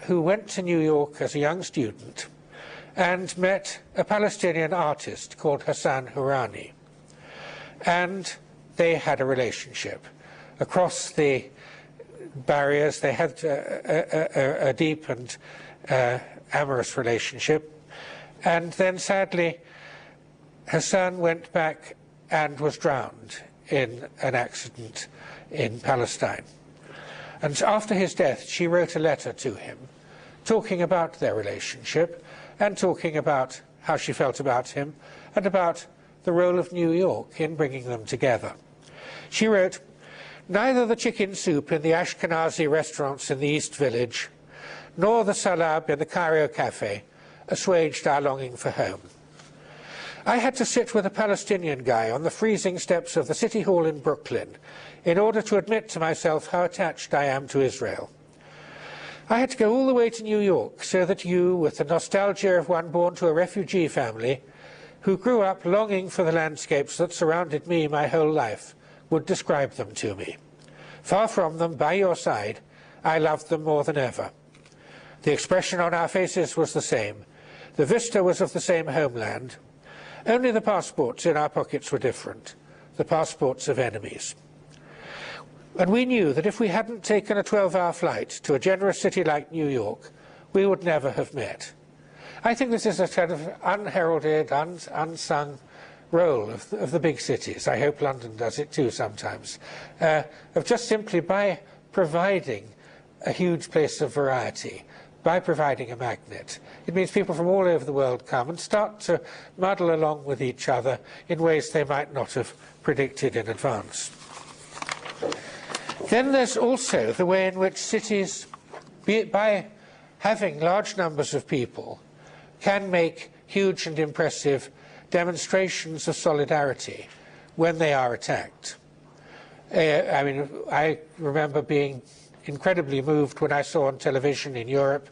who went to New York as a young student and met a Palestinian artist called Hassan Hourani. And they had a relationship. Across the barriers, they had a deep and amorous relationship. And then, sadly, Hassan went back and was drowned in an accident in Palestine. And after his death, she wrote a letter to him, talking about their relationship, and talking about how she felt about him and about the role of New York in bringing them together. She wrote, "Neither the chicken soup in the Ashkenazi restaurants in the East Village, nor the salab in the Cairo cafe assuaged our longing for home. I had to sit with a Palestinian guy on the freezing steps of the City Hall in Brooklyn in order to admit to myself how attached I am to Israel. I had to go all the way to New York so that you, with the nostalgia of one born to a refugee family, who grew up longing for the landscapes that surrounded me my whole life, would describe them to me. Far from them, by your side, I loved them more than ever. The expression on our faces was the same. The vista was of the same homeland. Only the passports in our pockets were different, the passports of enemies. And we knew that if we hadn't taken a 12-hour flight to a generous city like New York, we would never have met." I think this is a kind of unheralded, unsung role of the big cities. I hope London does it too sometimes, of just simply by providing a huge place of variety, by providing a magnet. It means people from all over the world come and start to muddle along with each other in ways they might not have predicted in advance. Then there's also the way in which cities, by having large numbers of people, can make huge and impressive demonstrations of solidarity when they are attacked. I remember being incredibly moved when I saw on television in Europe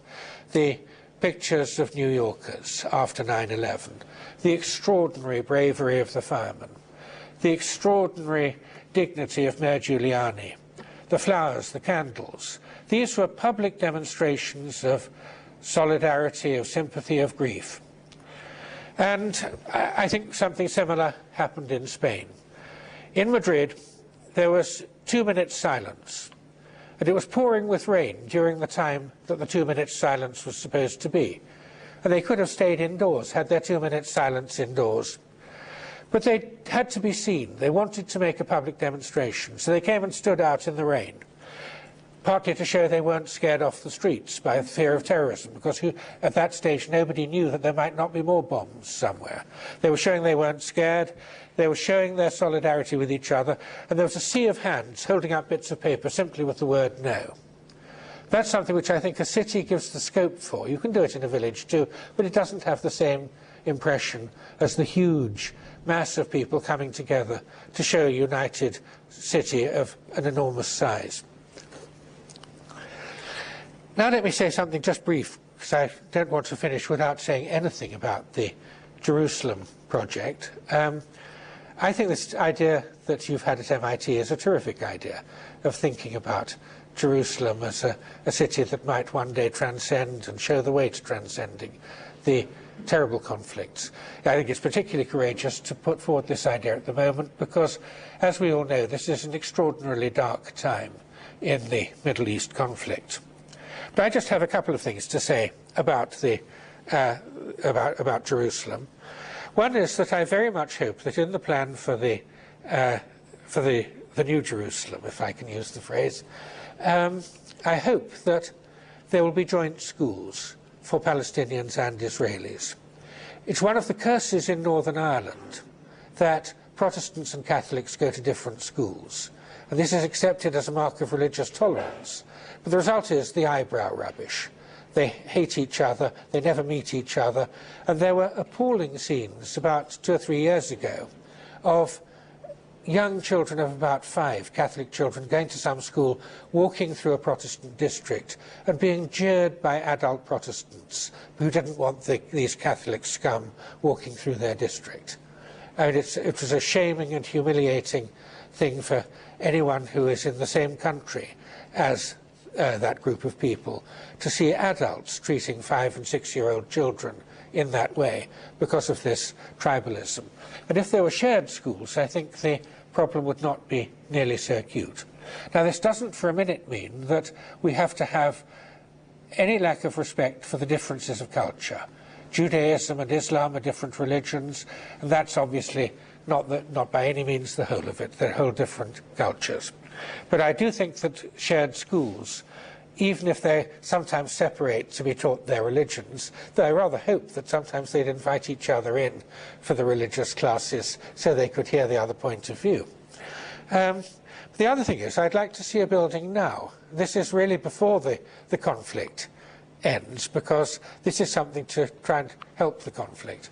the pictures of New Yorkers after 9/11, the extraordinary bravery of the firemen, the extraordinary dignity of Mayor Giuliani, the flowers, the candles. These were public demonstrations of solidarity, of sympathy, of grief. And I think something similar happened in Spain. In Madrid, there was 2 minutes silence. And it was pouring with rain during the time that the 2 minutes silence was supposed to be. And they could have stayed indoors, had their 2 minutes silence indoors. But they had to be seen. They wanted to make a public demonstration. So they came and stood out in the rain, partly to show they weren't scared off the streets by the fear of terrorism, because at that stage nobody knew that there might not be more bombs somewhere. They were showing they weren't scared. They were showing their solidarity with each other, and there was a sea of hands holding up bits of paper simply with the word no. That's something which I think a city gives the scope for. You can do it in a village too, but it doesn't have the same impression as the huge mass of people coming together to show a united city of an enormous size. Now let me say something just brief, because I don't want to finish without saying anything about the Jerusalem project. I think this idea that you've had at MIT is a terrific idea of thinking about Jerusalem as a city that might one day transcend and show the way to transcending the terrible conflicts. I think it's particularly courageous to put forward this idea at the moment because, as we all know, this is an extraordinarily dark time in the Middle East conflict. But I just have a couple of things to say about Jerusalem. One is that I very much hope that in the plan for the New Jerusalem, if I can use the phrase, I hope that there will be joint schools for Palestinians and Israelis. It's one of the curses in Northern Ireland that Protestants and Catholics go to different schools, and this is accepted as a mark of religious tolerance. But the result is the eyebrow rubbish. They hate each other, they never meet each other, and there were appalling scenes about 2 or 3 years ago of young children of about 5, Catholic children, going to some school, walking through a Protestant district and being jeered by adult Protestants who didn't want these Catholic scum walking through their district. I mean, it was a shaming and humiliating thing for anyone who is in the same country as that group of people, to see adults treating 5- and 6-year-old children in that way because of this tribalism. And if there were shared schools, I think the problem would not be nearly so acute. Now, this doesn't for a minute mean that we have to have any lack of respect for the differences of culture. Judaism and Islam are different religions, and that's obviously not by any means the whole of it. They're whole different cultures. But I do think that shared schools, even if they sometimes separate to be taught their religions, though I rather hope that sometimes they'd invite each other in for the religious classes so they could hear the other point of view. The other thing is, I'd like to see a building now. This is really before the conflict ends, because this is something to try and help the conflict.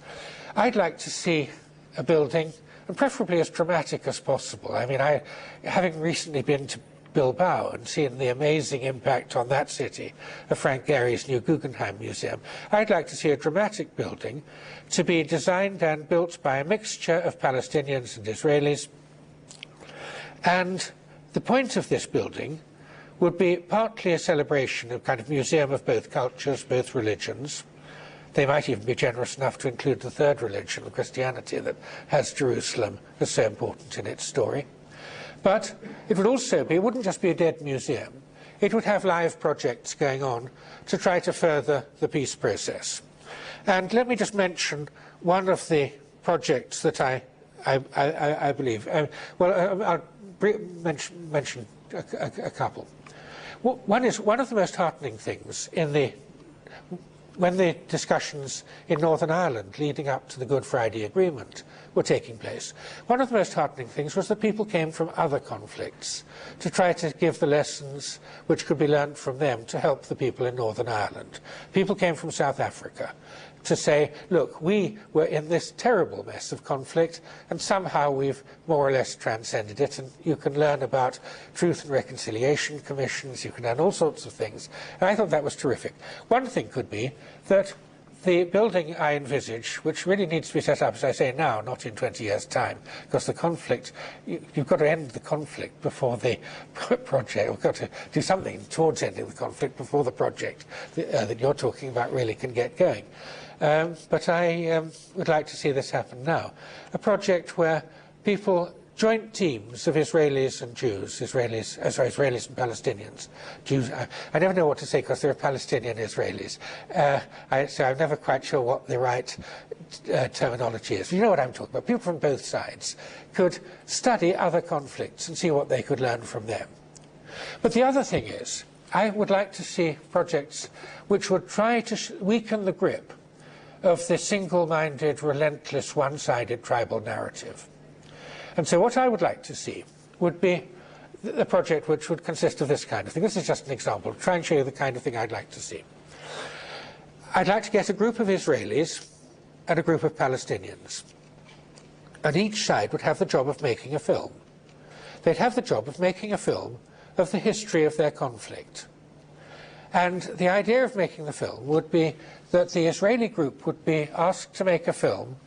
I'd like to see a building, and preferably as dramatic as possible. I mean, having recently been to Bilbao and seen the amazing impact on that city of Frank Gehry's new Guggenheim Museum, I'd like to see a dramatic building to be designed and built by a mixture of Palestinians and Israelis. And the point of this building would be partly a celebration, a kind of museum of both cultures, both religions. They might even be generous enough to include the third religion, Christianity, that has Jerusalem as so important in its story. But it would also be, it wouldn't just be a dead museum, it would have live projects going on to try to further the peace process. And let me just mention one of the projects that I believe, I'll mention a couple. One is, one of the most heartening things in the when the discussions in Northern Ireland leading up to the Good Friday Agreement were taking place, one of the most heartening things was that people came from other conflicts to try to give the lessons which could be learned from them to help the people in Northern Ireland. People came from South Africa to say, look, we were in this terrible mess of conflict and somehow we've more or less transcended it, and you can learn about truth and reconciliation commissions, you can learn all sorts of things. And I thought that was terrific. One thing could be that the building I envisage, which really needs to be set up, as I say now, not in 20 years' time, because the conflict, you've got to end the conflict before the project, you've got to do something towards ending the conflict before the project that you're talking about really can get going. But I would like to see this happen now. A project where people, joint teams of Israelis and Jews, Israelis and Palestinians. Jews, I never know what to say because there are Palestinian Israelis. So I'm never quite sure what the right terminology is. You know what I'm talking about. People from both sides could study other conflicts and see what they could learn from them. But the other thing is, I would like to see projects which would try to weaken the grip of the single-minded, relentless, one-sided tribal narrative. And so what I would like to see would be a project which would consist of this kind of thing. This is just an example, to try and show you the kind of thing I'd like to see. I'd like to get a group of Israelis and a group of Palestinians. And each side would have the job of making a film. They'd have the job of making a film of the history of their conflict. And the idea of making the film would be that the Israeli group would be asked to make a film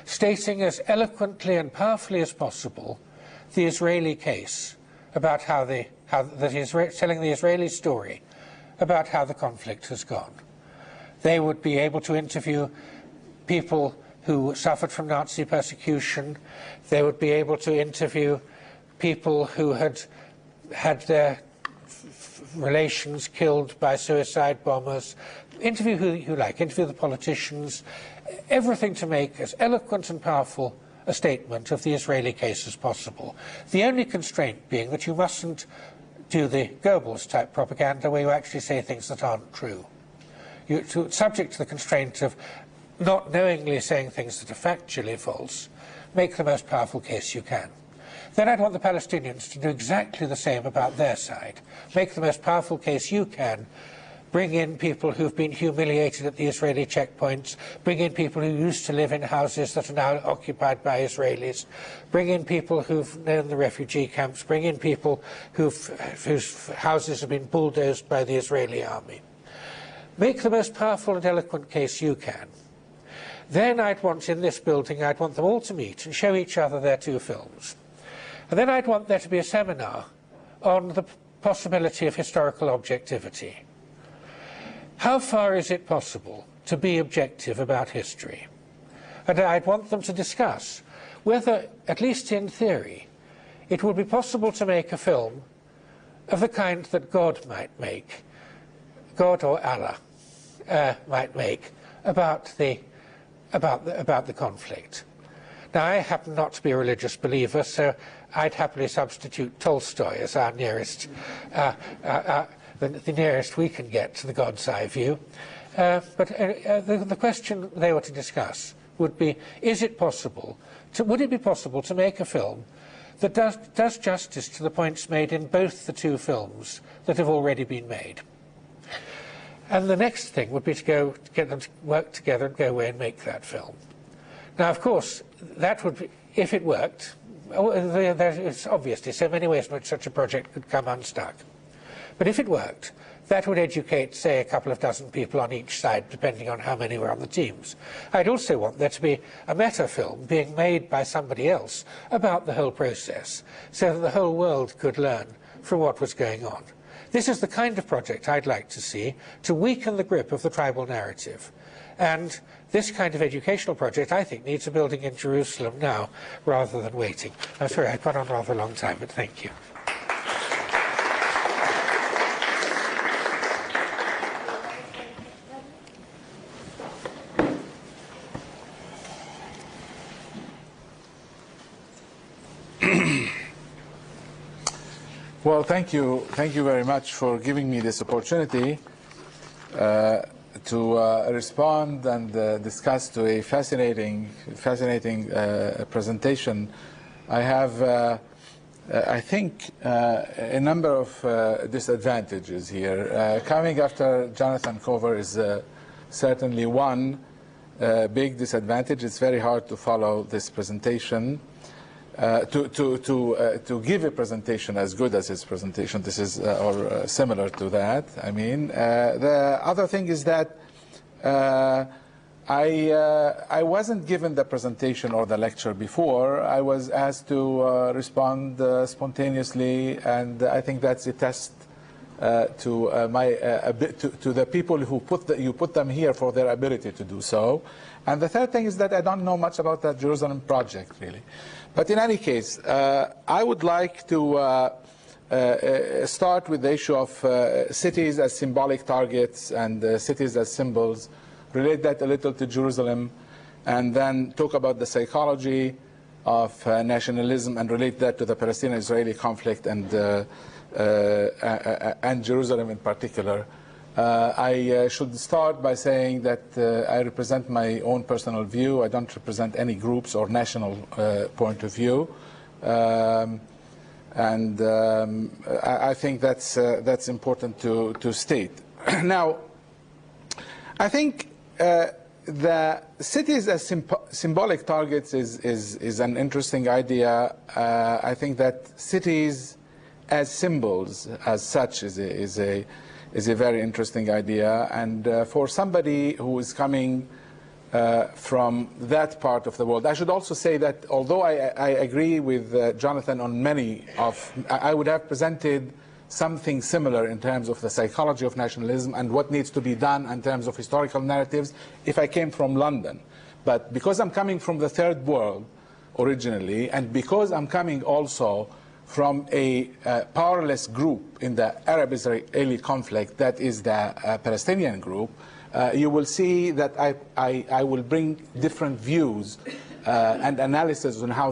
stating as eloquently and powerfully as possible the Israeli case about telling the Israeli story about how the conflict has gone. They would be able to interview people who suffered from Nazi persecution. They would be able to interview people who had their relations killed by suicide bombers. Interview who you like, interview the politicians, everything to make as eloquent and powerful a statement of the Israeli case as possible. The only constraint being that you mustn't do the Goebbels-type propaganda where you actually say things that aren't true. You're subject to the constraint of not knowingly saying things that are factually false. Make the most powerful case you can. Then I'd want the Palestinians to do exactly the same about their side. Make the most powerful case you can. Bring in people who've been humiliated at the Israeli checkpoints. Bring in people who used to live in houses that are now occupied by Israelis. Bring in people who've known the refugee camps. Bring in people whose houses have been bulldozed by the Israeli army. Make the most powerful and eloquent case you can. Then I'd want, in this building, I'd want them all to meet and show each other their two films. And then I'd want there to be a seminar on the possibility of historical objectivity. How far is it possible to be objective about history? And I'd want them to discuss whether, at least in theory, it would be possible to make a film of the kind that God might make, God or Allah might make, about the conflict. Now, I happen not to be a religious believer, so I'd happily substitute Tolstoy as our nearest, the nearest we can get to the God's eye view. But the question they were to discuss would be, would it be possible to make a film that does justice to the points made in both the two films that have already been made? And the next thing would be to get them to work together and go away and make that film. Now, of course, that would be, if it worked, there's obviously so many ways in which such a project could come unstuck. But if it worked, that would educate, say, a couple of dozen people on each side, depending on how many were on the teams. I'd also want there to be a meta-film being made by somebody else about the whole process, so that the whole world could learn from what was going on. This is the kind of project I'd like to see to weaken the grip of the tribal narrative. And this kind of educational project, I think, needs a building in Jerusalem now, rather than waiting. I'm sorry, I've gone on rather a long time, but thank you. Well, thank you very much for giving me this opportunity respond and discuss to a fascinating presentation. I have, I think, a number of disadvantages here. Coming after Jonathan Cover is certainly one big disadvantage. It's very hard to follow this presentation. To give a presentation as good as his presentation, this is or similar to that. I mean, the other thing is that I wasn't given the presentation or the lecture before. I was asked to respond spontaneously, and I think that's a test to the people who you put them here for their ability to do so. And the third thing is that I don't know much about that Jerusalem project, really. But in any case, I would like to start with the issue of cities as symbolic targets and cities as symbols, relate that a little to Jerusalem, and then talk about the psychology of nationalism and relate that to the Palestinian-Israeli conflict and Jerusalem in particular. I should start by saying that I represent my own personal view. I don't represent any groups or national point of view. I think that's important to state. Now, I think the cities as symbolic targets is an interesting idea. I think that cities as symbols as such is a very interesting idea, and for somebody who is coming from that part of the world. I should also say that although I agree with Jonathan on many of, I would have presented something similar in terms of the psychology of nationalism and what needs to be done in terms of historical narratives if I came from London. But because I'm coming from the third world originally, and because I'm coming also from a powerless group in the Arab-Israeli conflict, that is the Palestinian group, you will see that I will bring different views and analysis on how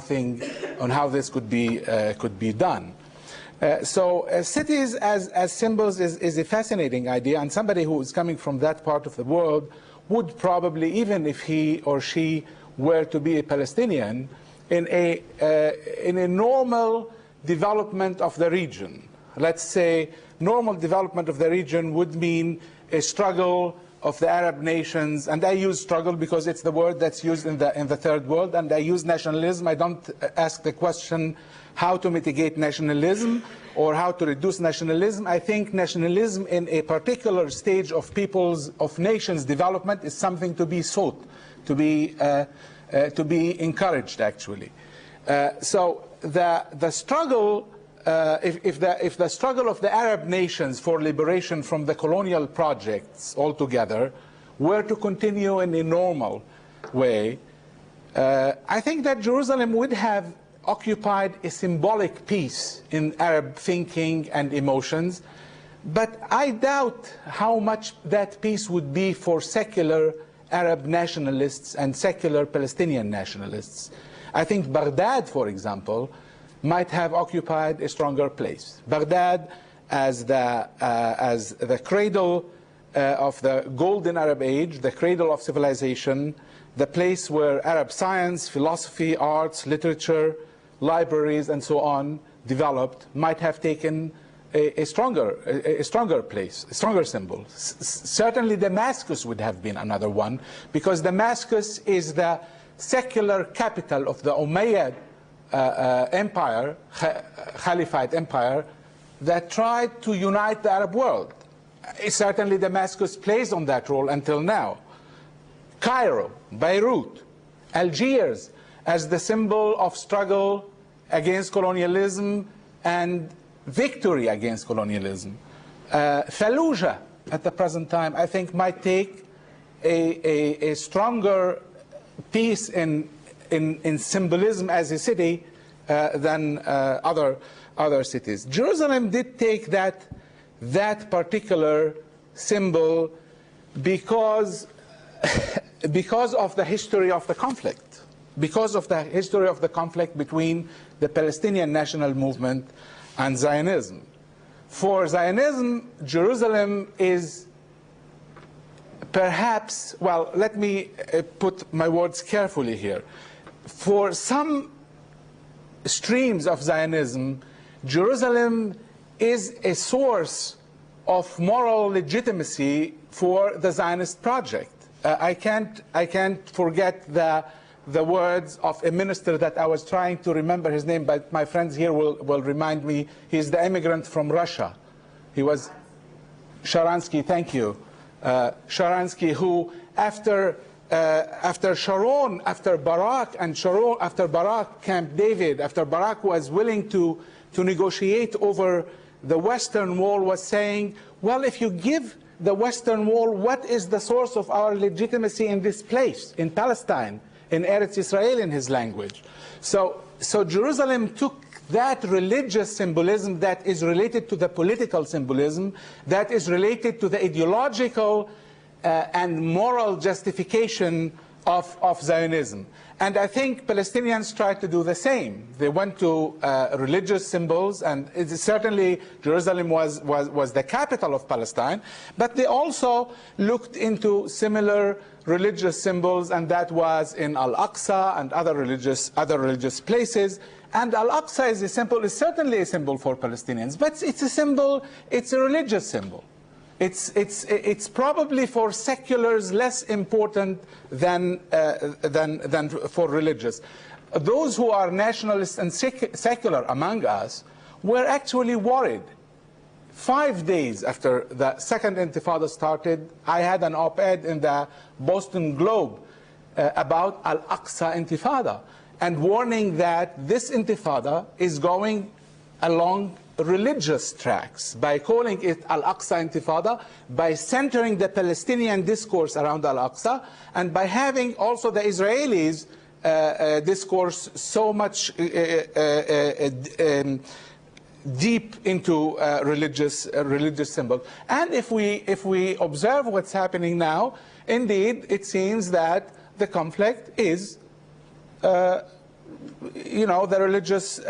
this could be done. So cities as symbols is a fascinating idea, and somebody who is coming from that part of the world would probably, even if he or she were to be a Palestinian, in a normal development of the region. Let's say normal development of the region would mean a struggle of the Arab nations, and I use struggle because it's the word that's used in the third world, and I use nationalism. I don't ask the question how to mitigate nationalism or how to reduce nationalism. I think nationalism in a particular stage of nations' development is something to be sought, to be encouraged, actually. So the struggle, if the struggle of the Arab nations for liberation from the colonial projects altogether were to continue in a normal way, I think that Jerusalem would have occupied a symbolic piece in Arab thinking and emotions, but I doubt how much that piece would be for secular Arab nationalists and secular Palestinian nationalists. I think Baghdad, for example, might have occupied a stronger place. Baghdad as the cradle of the golden Arab age, the cradle of civilization, the place where Arab science, philosophy, arts, literature, libraries, and so on developed, might have taken a stronger place, a stronger symbol. Certainly Damascus would have been another one, because Damascus is the secular capital of the Umayyad empire, Caliphate empire, that tried to unite the Arab world. Certainly Damascus plays on that role until now. Cairo, Beirut, Algiers, as the symbol of struggle against colonialism and victory against colonialism. Fallujah, at the present time, I think might take a stronger piece in symbolism as a city than other cities. Jerusalem did take that particular symbol because of the history of the conflict. Because of the history of the conflict between the Palestinian national movement and Zionism. For Zionism, Jerusalem is perhaps, well, let me put my words carefully here. For some streams of Zionism, Jerusalem is a source of moral legitimacy for the Zionist project. I can't forget the words of a minister that I was trying to remember his name, but my friends here will remind me. He's the immigrant from Russia. He was Sharansky, thank you. Sharansky, who after Sharon, after Barak, and Sharon, after Barak, Camp David, after Barak was willing to negotiate over the Western Wall, was saying, well, if you give the Western Wall, what is the source of our legitimacy in this place, in Palestine, in Eretz Israel, in his language? So Jerusalem took that religious symbolism that is related to the political symbolism, that is related to the ideological and moral justification of Zionism. And I think Palestinians tried to do the same. They went to religious symbols, and certainly Jerusalem was the capital of Palestine, but they also looked into similar religious symbols, and that was in Al-Aqsa and other religious places. And Al-Aqsa is certainly a symbol for Palestinians, but it's a symbol, it's a religious symbol. It's probably for seculars less important than for religious. Those who are nationalists and secular among us were actually worried. 5 days after the Second Intifada started, I had an op-ed in the Boston Globe about Al-Aqsa Intifada, and warning that this Intifada is going along religious tracks by calling it Al-Aqsa Intifada, by centering the Palestinian discourse around Al-Aqsa, and by having also the Israelis' discourse so much deep into religious symbols. And if we observe what's happening now, indeed, it seems that the conflict is the religious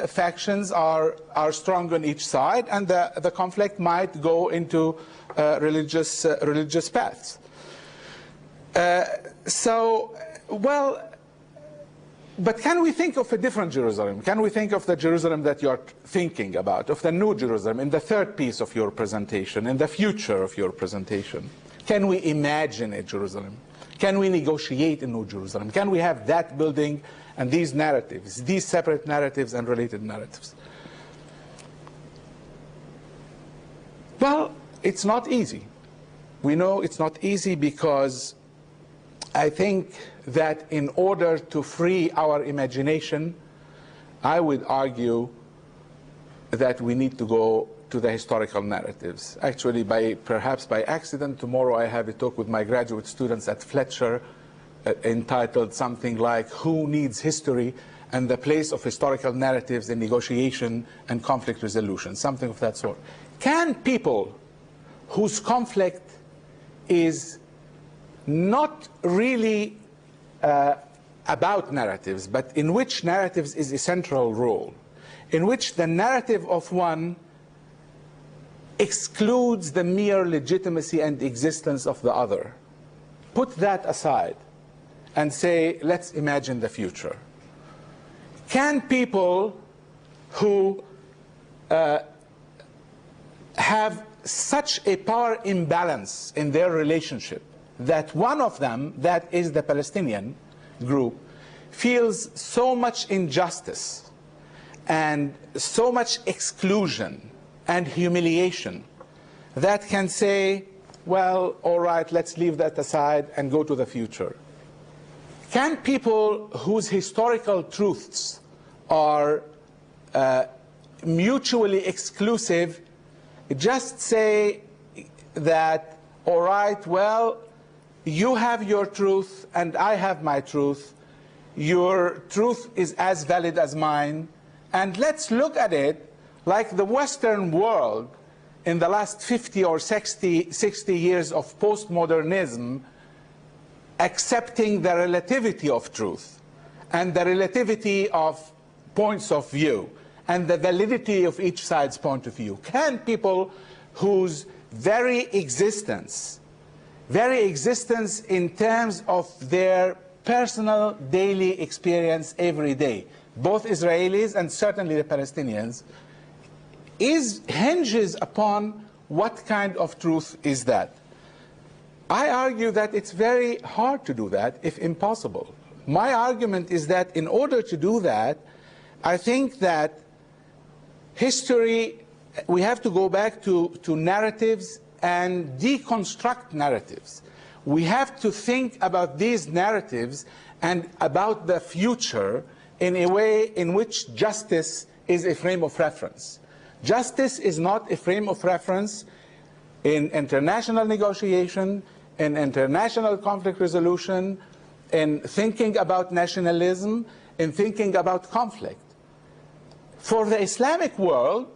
factions are strong on each side, and the conflict might go into religious paths. But can we think of a different Jerusalem? Can we think of the Jerusalem that you're thinking about, of the new Jerusalem, in the third piece of your presentation, in the future of your presentation? Can we imagine a Jerusalem? Can we negotiate a new Jerusalem? Can we have that building and these narratives, these separate narratives and related narratives? Well, it's not easy. We know it's not easy because I think that in order to free our imagination, I would argue that we need to go to the historical narratives. Actually, perhaps by accident, tomorrow I have a talk with my graduate students at Fletcher entitled something like "Who Needs History?" and the place of historical narratives in negotiation and conflict resolution, something of that sort. Can people whose conflict is not really about narratives, but in which narratives is a central role, in which the narrative of one excludes the mere legitimacy and existence of the other, put that aside and say, let's imagine the future. Can people who have such a power imbalance in their relationship that one of them, that is the Palestinian group, feels so much injustice and so much exclusion and humiliation that can say, well, all right, let's leave that aside and go to the future? Can people whose historical truths are mutually exclusive just say that, all right, well, you have your truth and I have my truth. Your truth is as valid as mine. And let's look at it like the Western world in the last 50 or 60 years of postmodernism, accepting the relativity of truth and the relativity of points of view and the validity of each side's point of view. Can people whose very existence very existence in terms of their personal daily experience every day, both Israelis and certainly the Palestinians, hinges upon what kind of truth is that. I argue that it's very hard to do that, if impossible. My argument is that in order to do that, I think that history, we have to go back to narratives and deconstruct narratives. We have to think about these narratives and about the future in a way in which justice is a frame of reference. Justice is not a frame of reference in international negotiation, in international conflict resolution, in thinking about nationalism, in thinking about conflict. For the Islamic world,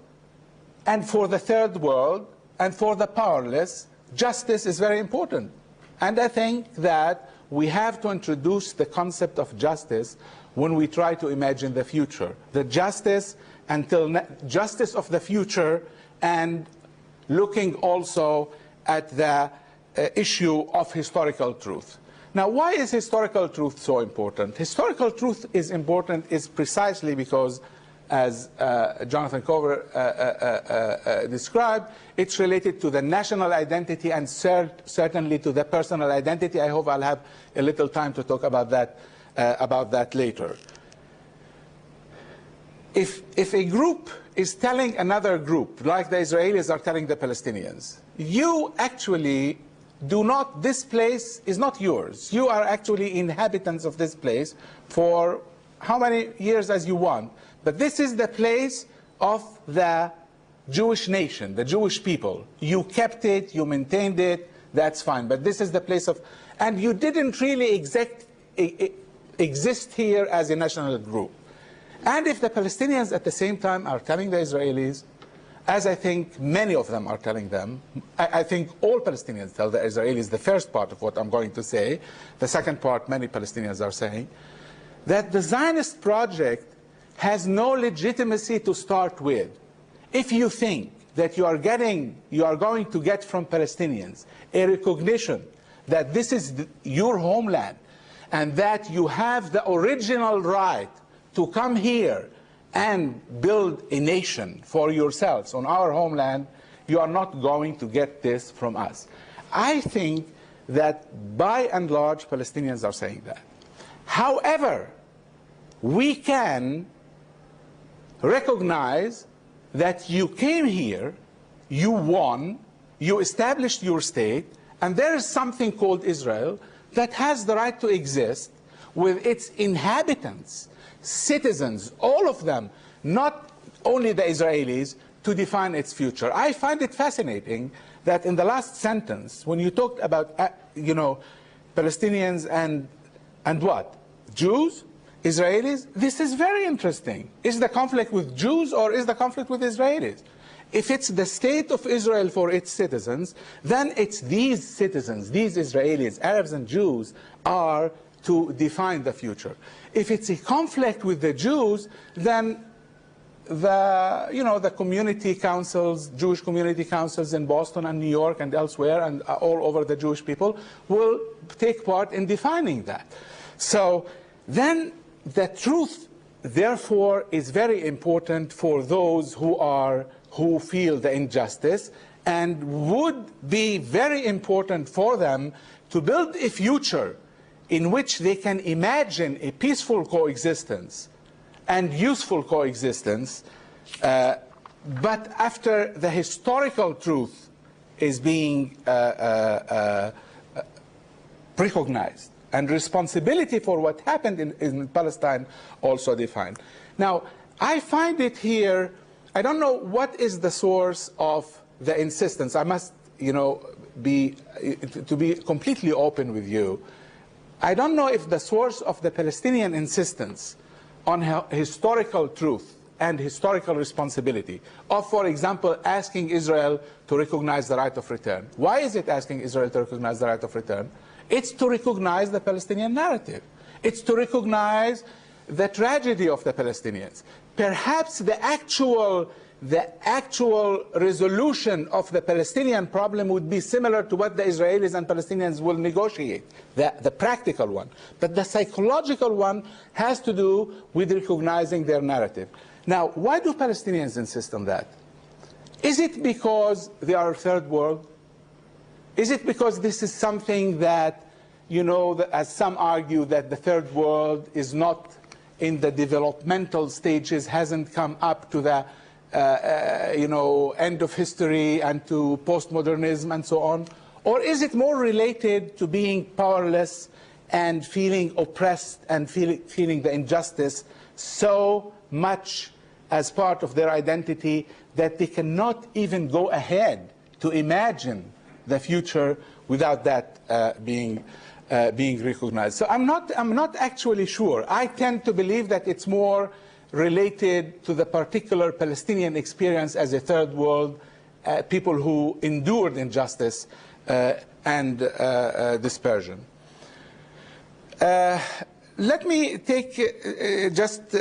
and for the third world, and for the powerless, justice is very important. And I think that we have to introduce the concept of justice when we try to imagine the future. The justice of the future, and looking also at the issue of historical truth. Now, why is historical truth so important? Historical truth is important precisely because, as Jonathan Cover described, it's related to the national identity and certainly to the personal identity. I hope I'll have a little time to talk about that later. If a group is telling another group, like the Israelis are telling the Palestinians, you actually do not, this place is not yours. You are actually inhabitants of this place for how many years as you want. But this is the place of the Jewish nation, the Jewish people. You kept it, you maintained it, that's fine. But this is the place of, and you didn't really exist here as a national group. And if the Palestinians at the same time are telling the Israelis, as I think many of them are telling them, I think all Palestinians tell the Israelis the first part of what I'm going to say, the second part many Palestinians are saying, that the Zionist project has no legitimacy to start with. If you think that you are going to get from Palestinians a recognition that this is your homeland and that you have the original right to come here and build a nation for yourselves on our homeland, you are not going to get this from us. I think that by and large Palestinians are saying that. However, we can recognize that you came here, you won, you established your state, and there is something called Israel that has the right to exist with its inhabitants, citizens, all of them, not only the Israelis, to define its future. I find it fascinating that in the last sentence, when you talked about, Palestinians and what? Jews? Israelis? This is very interesting. Is the conflict with Jews or is the conflict with Israelis? If it's the state of Israel for its citizens, then it's these citizens, these Israelis, Arabs and Jews, are to define the future. If it's a conflict with the Jews, then the community councils, Jewish community councils in Boston and New York and elsewhere and all over the Jewish people will take part in defining that. So then the truth, therefore, is very important for those who feel the injustice, and would be very important for them to build a future in which they can imagine a peaceful coexistence and useful coexistence, but after the historical truth is being recognized and responsibility for what happened in Palestine also defined. Now, I find it here, I don't know what is the source of the insistence. I must, to be completely open with you. I don't know if the source of the Palestinian insistence on historical truth and historical responsibility of, for example, asking Israel to recognize the right of return. Why is it asking Israel to recognize the right of return? It's to recognize the Palestinian narrative. It's to recognize the tragedy of the Palestinians. Perhaps the actual the actual resolution of the Palestinian problem would be similar to what the Israelis and Palestinians will negotiate, the practical one. But the psychological one has to do with recognizing their narrative. Now, why do Palestinians insist on that? Is it because they are third world? Is it because this is something that, you know, as some argue, that the third world is not in the developmental stages, hasn't come up to the you know, end of history and to postmodernism and so on? Or is it more related to being powerless and feeling oppressed and feeling the injustice so much as part of their identity that they cannot even go ahead to imagine the future without that being recognized? So I'm not actually sure. I tend to believe that it's more related to the particular Palestinian experience as a third world, people who endured injustice and dispersion. Let me take just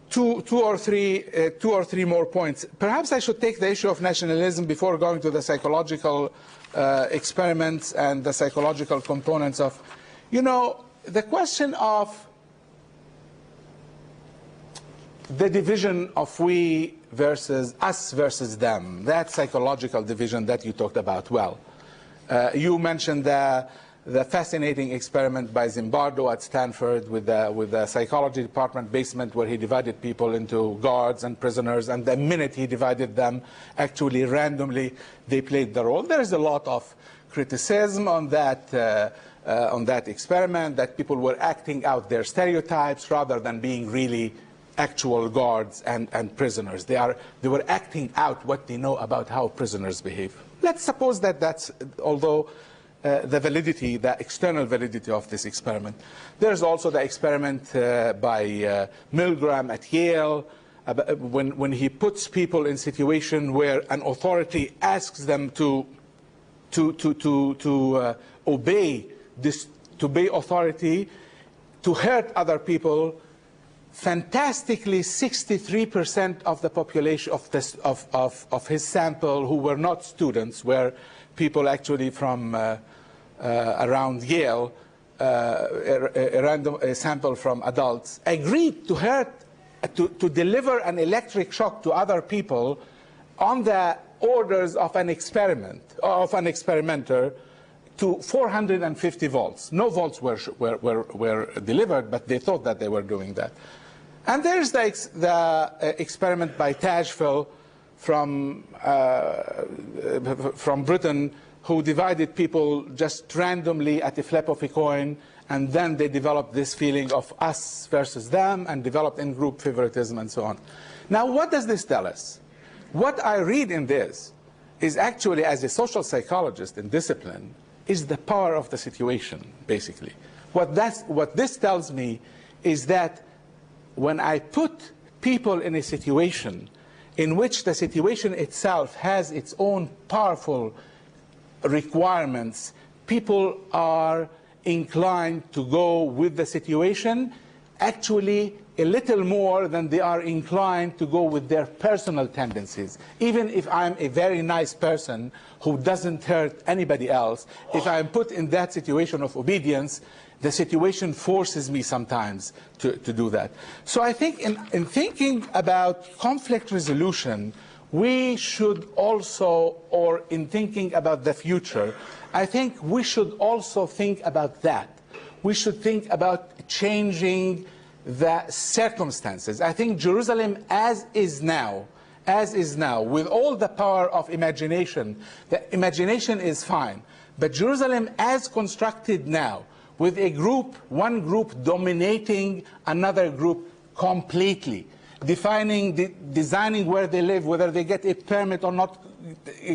two or three more points. Perhaps I should take the issue of nationalism before going to the psychological experiments and the psychological components of, you know, the question of the division of we versus us versus them, that psychological division that you talked about well. You mentioned the fascinating experiment by Zimbardo at Stanford with the psychology department basement, where he divided people into guards and prisoners, and the minute he divided them, actually randomly, they played the role. There is a lot of criticism on that experiment, that people were acting out their stereotypes rather than being really actual guards and prisoners. They were acting out what they know about how prisoners behave. Let's suppose that that's, although the validity, the external validity of this experiment. There's also the experiment by Milgram at Yale, when he puts people in situation where an authority asks them to obey authority, to hurt other people. Fantastically, 63% of the population of his sample who were not students, were people actually from around Yale, a sample from adults, agreed to deliver an electric shock to other people on the orders of an experimenter to 450 volts. No volts were delivered, but they thought that they were doing that. And there's the experiment by Tajfel from Britain, who divided people just randomly at the flip of a coin, and then they developed this feeling of us versus them, and developed in-group favoritism and so on. Now, what does this tell us? What I read in this is actually, as a social psychologist in discipline, is the power of the situation, basically. What this tells me is that when I put people in a situation in which the situation itself has its own powerful requirements, people are inclined to go with the situation, actually a little more than they are inclined to go with their personal tendencies. Even if I'm a very nice person who doesn't hurt anybody else, if I'm put in that situation of obedience, the situation forces me sometimes to do that. So I think in thinking about conflict resolution, we should also, or in thinking about the future, I think we should also think about that. We should think about changing the circumstances. I think Jerusalem as is now, with all the power of imagination, the imagination is fine, but Jerusalem as constructed now, with a group, one group dominating another group completely, designing where they live, whether they get a permit or not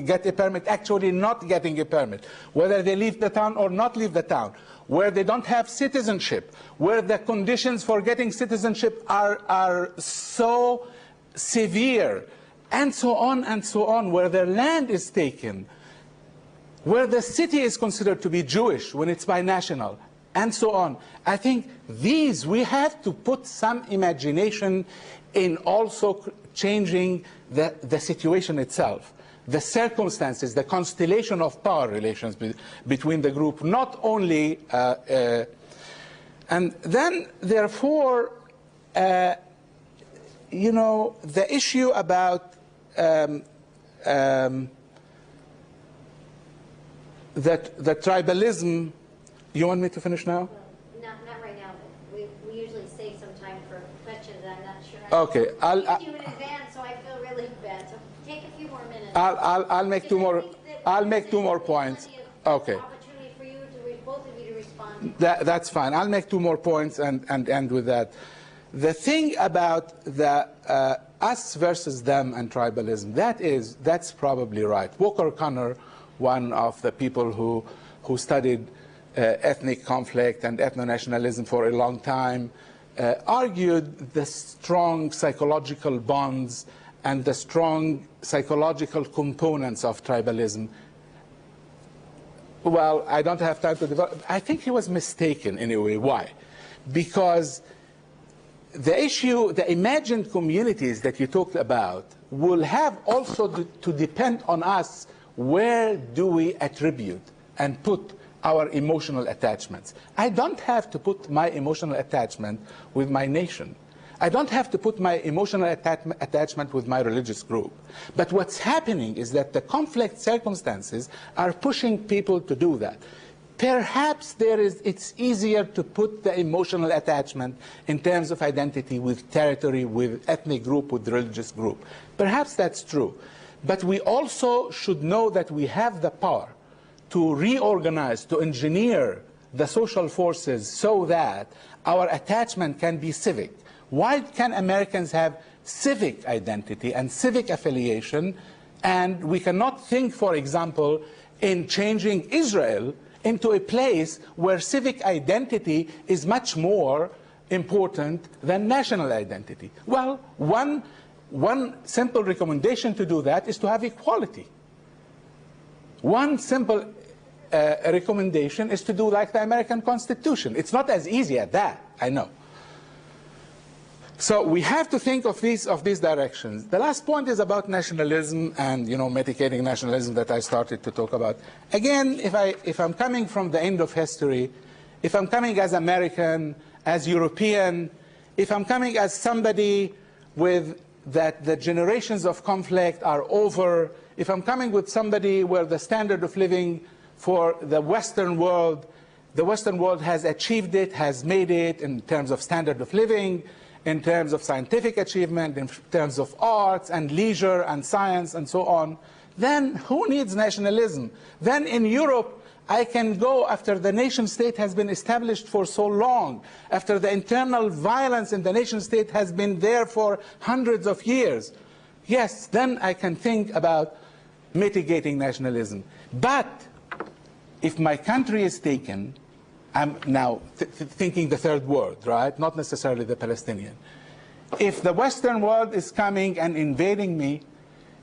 get a permit, actually not getting a permit, whether they leave the town or not leave the town, where they don't have citizenship, where the conditions for getting citizenship are so severe, and so on, where their land is taken, where the city is considered to be Jewish when it's binational. and so on. I think these, we have to put some imagination in also changing the situation itself, the circumstances, the constellation of power relations between the group, not only, and then therefore, you know, the issue about the tribalism. You want me to finish now? Not right now, but we usually save some time for questions, and I'm not sure. Okay, I'll you in advance, so I feel really bad. So take a few more minutes. I'll make two more. I'll make two more points. Okay. Opportunity for you to both of you to respond. That's fine. I'll make two more points and end with that. The thing about the us versus them and tribalism, that's probably right. Walker Connor, one of the people who studied ethnic conflict and ethno-nationalism for a long time, argued the strong psychological bonds and the strong psychological components of tribalism. Well, I don't have time to develop. I think he was mistaken anyway. Why? Because the issue, the imagined communities that you talked about, will have also to depend on us. Where do we attribute and put our emotional attachments? I don't have to put my emotional attachment with my nation. I don't have to put my emotional attachment with my religious group. But what's happening is that the conflict circumstances are pushing people to do that. Perhaps it's easier to put the emotional attachment in terms of identity with territory, with ethnic group, with religious group. Perhaps that's true. But we also should know that we have the power to reorganize, to engineer the social forces so that our attachment can be civic. Why can Americans have civic identity and civic affiliation, and we cannot think, for example, in changing Israel into a place where civic identity is much more important than national identity? Well, one simple recommendation to do that is to have equality. One simple recommendation is to do like the American Constitution. It's not as easy as that, I know. So we have to think of these directions. The last point is about nationalism and, you know, mitigating nationalism that I started to talk about. Again, if I'm coming from the end of history, if I'm coming as American, as European, if I'm coming as somebody with that the generations of conflict are over, if I'm coming with somebody where the standard of living for the Western world has achieved it, has made it in terms of standard of living, in terms of scientific achievement, in terms of arts and leisure and science and so on, then who needs nationalism? Then in Europe, I can go after the nation state has been established for so long, after the internal violence in the nation state has been there for hundreds of years. Yes, then I can think about mitigating nationalism. But if my country is taken, I'm now thinking the third world, right? Not necessarily the Palestinian. If the Western world is coming and invading me,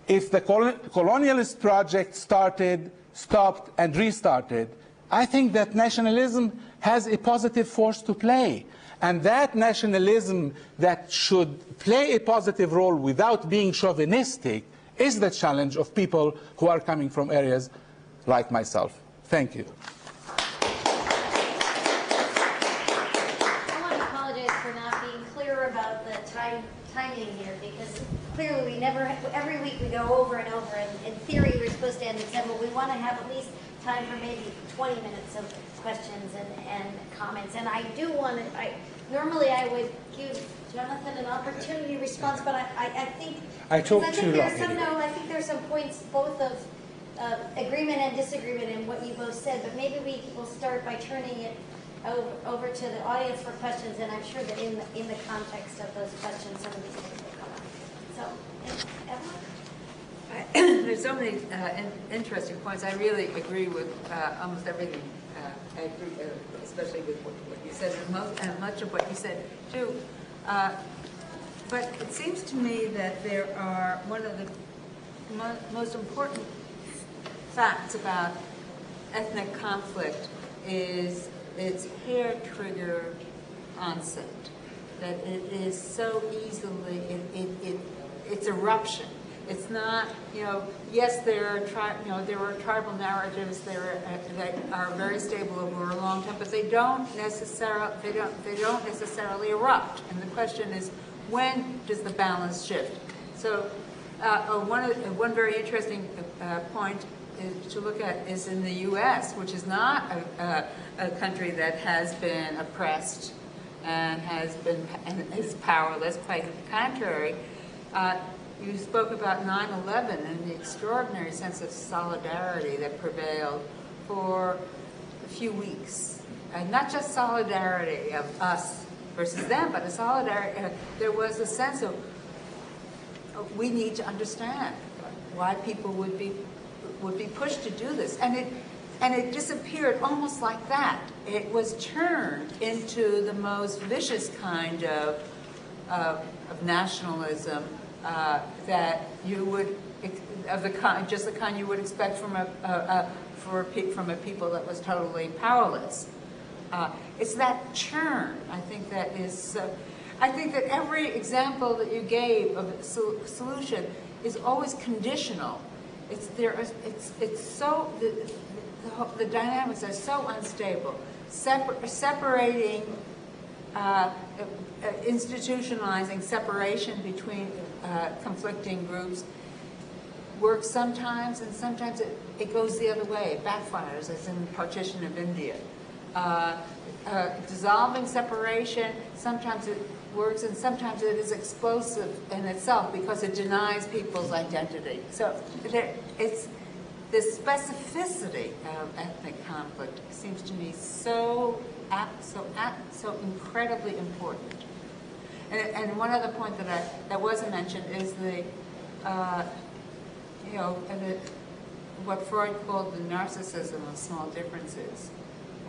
if the colonialist project started, stopped, and restarted, I think that nationalism has a positive force to play. And that nationalism that should play a positive role without being chauvinistic is the challenge of people who are coming from areas like myself. Thank you. Timing here, because clearly we never, every week we go over and over, and in theory we're supposed to end at 10, but we want to have at least time for maybe 20 minutes of questions and comments. And I do want to, normally I would give Jonathan an opportunity to respond, but I think, I talked too long. I think there's some points both of agreement and disagreement in what you both said, but maybe we will start by turning it over to the audience for questions, and I'm sure that in the context of those questions, some of these things will come up. So, Evelyn? There's so many interesting points. I really agree with almost everything. I agree, especially with what you said, and much of what you said too. But it seems to me that there are one of the most important facts about ethnic conflict is its hair trigger concept, that it is so easily, it's eruption. It's not, yes, there are tribal narratives that are very stable over a long time, but they don't necessarily erupt. And the question is, when does the balance shift? So one very interesting point to look at is in the U.S., which is not a country that has been oppressed and is powerless. Quite the contrary. You spoke about 9/11 and the extraordinary sense of solidarity that prevailed for a few weeks. And not just solidarity of us versus them, but a solidarity. There was a sense of we need to understand why people would be pushed to do this, and it disappeared almost like that. It was turned into the most vicious kind of nationalism that you would the kind you would expect from a people that was totally powerless. It's that churn, I think, that is. I think that every example that you gave of a solution is always conditional. It's so the dynamics are so unstable. Separating, institutionalizing separation between conflicting groups works sometimes, and sometimes it goes the other way. It backfires, as in the partition of India. Dissolving separation, sometimes it works, and sometimes it is explosive in itself because it denies people's identity. So it's the specificity of ethnic conflict seems to me so incredibly important. And one other point that wasn't mentioned is what Freud called the narcissism of small differences.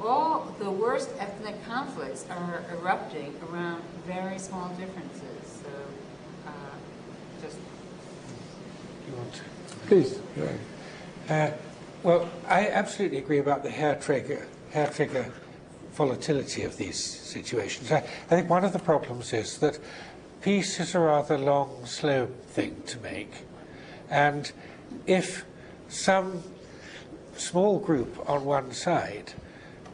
All the worst ethnic conflicts are erupting around very small differences. So, just. You want to? Please. Well, I absolutely agree about the hair trigger volatility of these situations. I think one of the problems is that peace is a rather long, slow thing to make, and if some small group on one side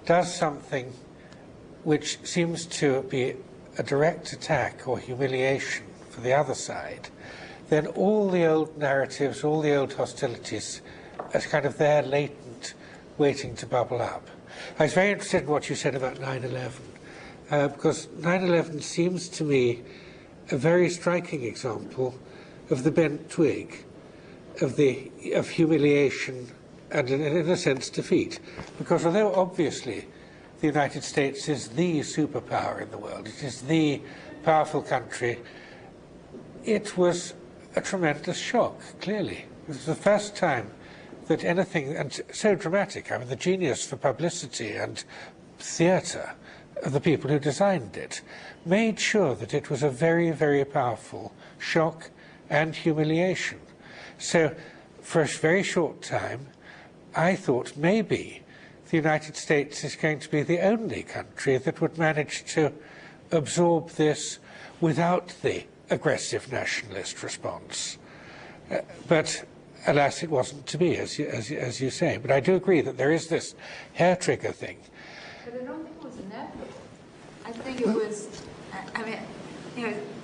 does something which seems to be a direct attack or humiliation for the other side, then all the old narratives, all the old hostilities are kind of there latent, waiting to bubble up. I was very interested in what you said about 9/11, because 9/11 seems to me a very striking example of the Bent Twig, of humiliation and, in a sense, defeat. Because although obviously the United States is the superpower in the world, it is the powerful country, it was a tremendous shock, clearly. It was the first time that anything, and so dramatic, I mean, the genius for publicity and theatre of the people who designed it made sure that it was a very, very powerful shock and humiliation. So for a very short time, I thought maybe the United States is going to be the only country that would manage to absorb this without the aggressive nationalist response. But alas, it wasn't to be, as you say. But I do agree that there is this hair trigger thing. But I don't think it was inevitable. I think it was,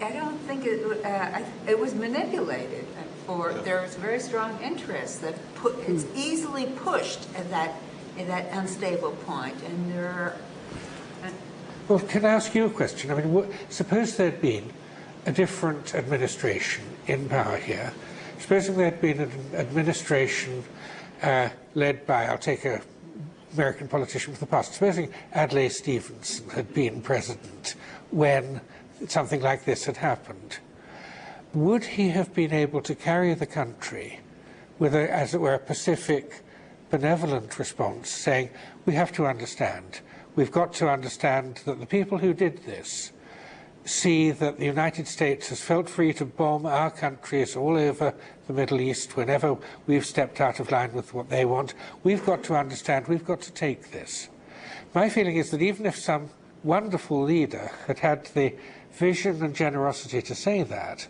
I don't think it was manipulated. There was very strong interest that it's easily pushed at that unstable point, and there are. Well, can I ask you a question? I mean, suppose there'd been a different administration in power here. Supposing there'd been an administration led by, I'll take an American politician from the past, supposing Adlai Stevenson had been president when something like this had happened, would he have been able to carry the country with, as it were, a pacific, benevolent response, saying, we have to understand, we've got to understand that the people who did this see that the United States has felt free to bomb our countries all over the Middle East whenever we've stepped out of line with what they want. We've got to understand, we've got to take this. My feeling is that even if some wonderful leader had had the vision and generosity to say that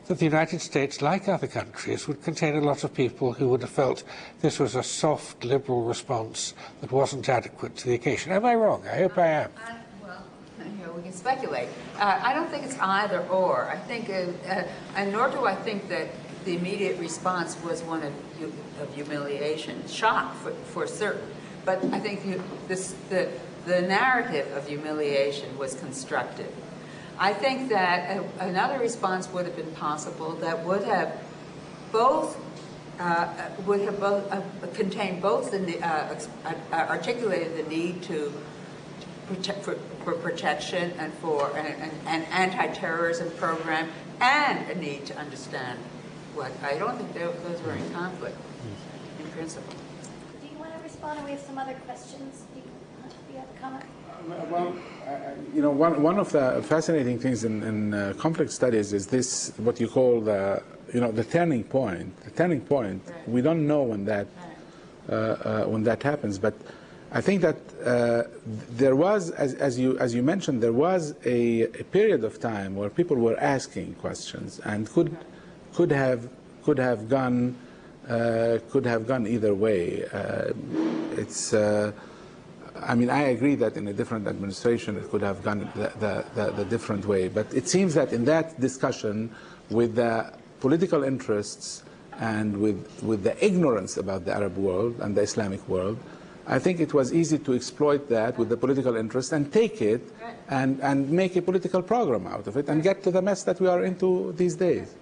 the United States, like other countries, would contain a lot of people who would have felt this was a soft, liberal response that wasn't adequate to the occasion. Am I wrong? I hope I am. Well, we can speculate. I don't think it's either or. I think, and nor do I think that the immediate response was one of humiliation, shock for certain. But I think the narrative of humiliation was constructed. I think that another response would have been possible that would have both contained both the articulated the need to protect for protection and for an anti-terrorism program and a need to understand what I don't think those were in conflict in principle. Do you want to respond, or we have some other questions? Do you have a comment? Well, you know, one of the fascinating things in conflict studies is this, what you call the, you know, the turning point. The turning point. Right. We don't know when that happens, but I think that there was, as you mentioned, there was a period of time where people were asking questions and could have gone either way. I mean, I agree that in a different administration it could have gone the different way, but it seems that in that discussion, with the political interests and with the ignorance about the Arab world and the Islamic world, I think it was easy to exploit that with the political interest and take it and make a political program out of it and get to the mess that we are into these days.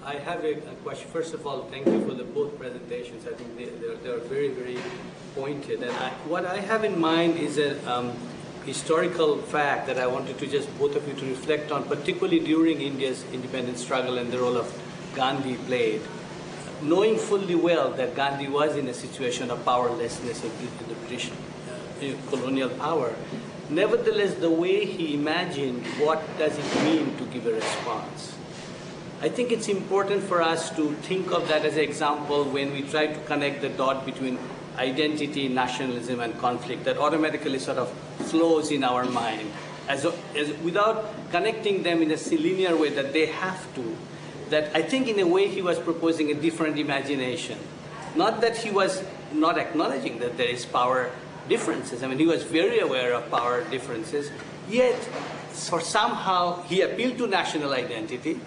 I have a question. First of all, thank you for both presentations. I think they are very, very pointed. And what I have in mind is a historical fact that I wanted to just both of you to reflect on, particularly during India's independence struggle and the role of Gandhi played. Knowing fully well that Gandhi was in a situation of powerlessness of the British colonial power, nevertheless, the way he imagined what does it mean to give a response. I think it's important for us to think of that as an example when we try to connect the dot between identity, nationalism, and conflict that automatically sort of flows in our mind, as without connecting them in a linear way that they have to. That I think in a way he was proposing a different imagination. Not that he was not acknowledging that there is power differences. I mean, he was very aware of power differences, yet for somehow he appealed to national identity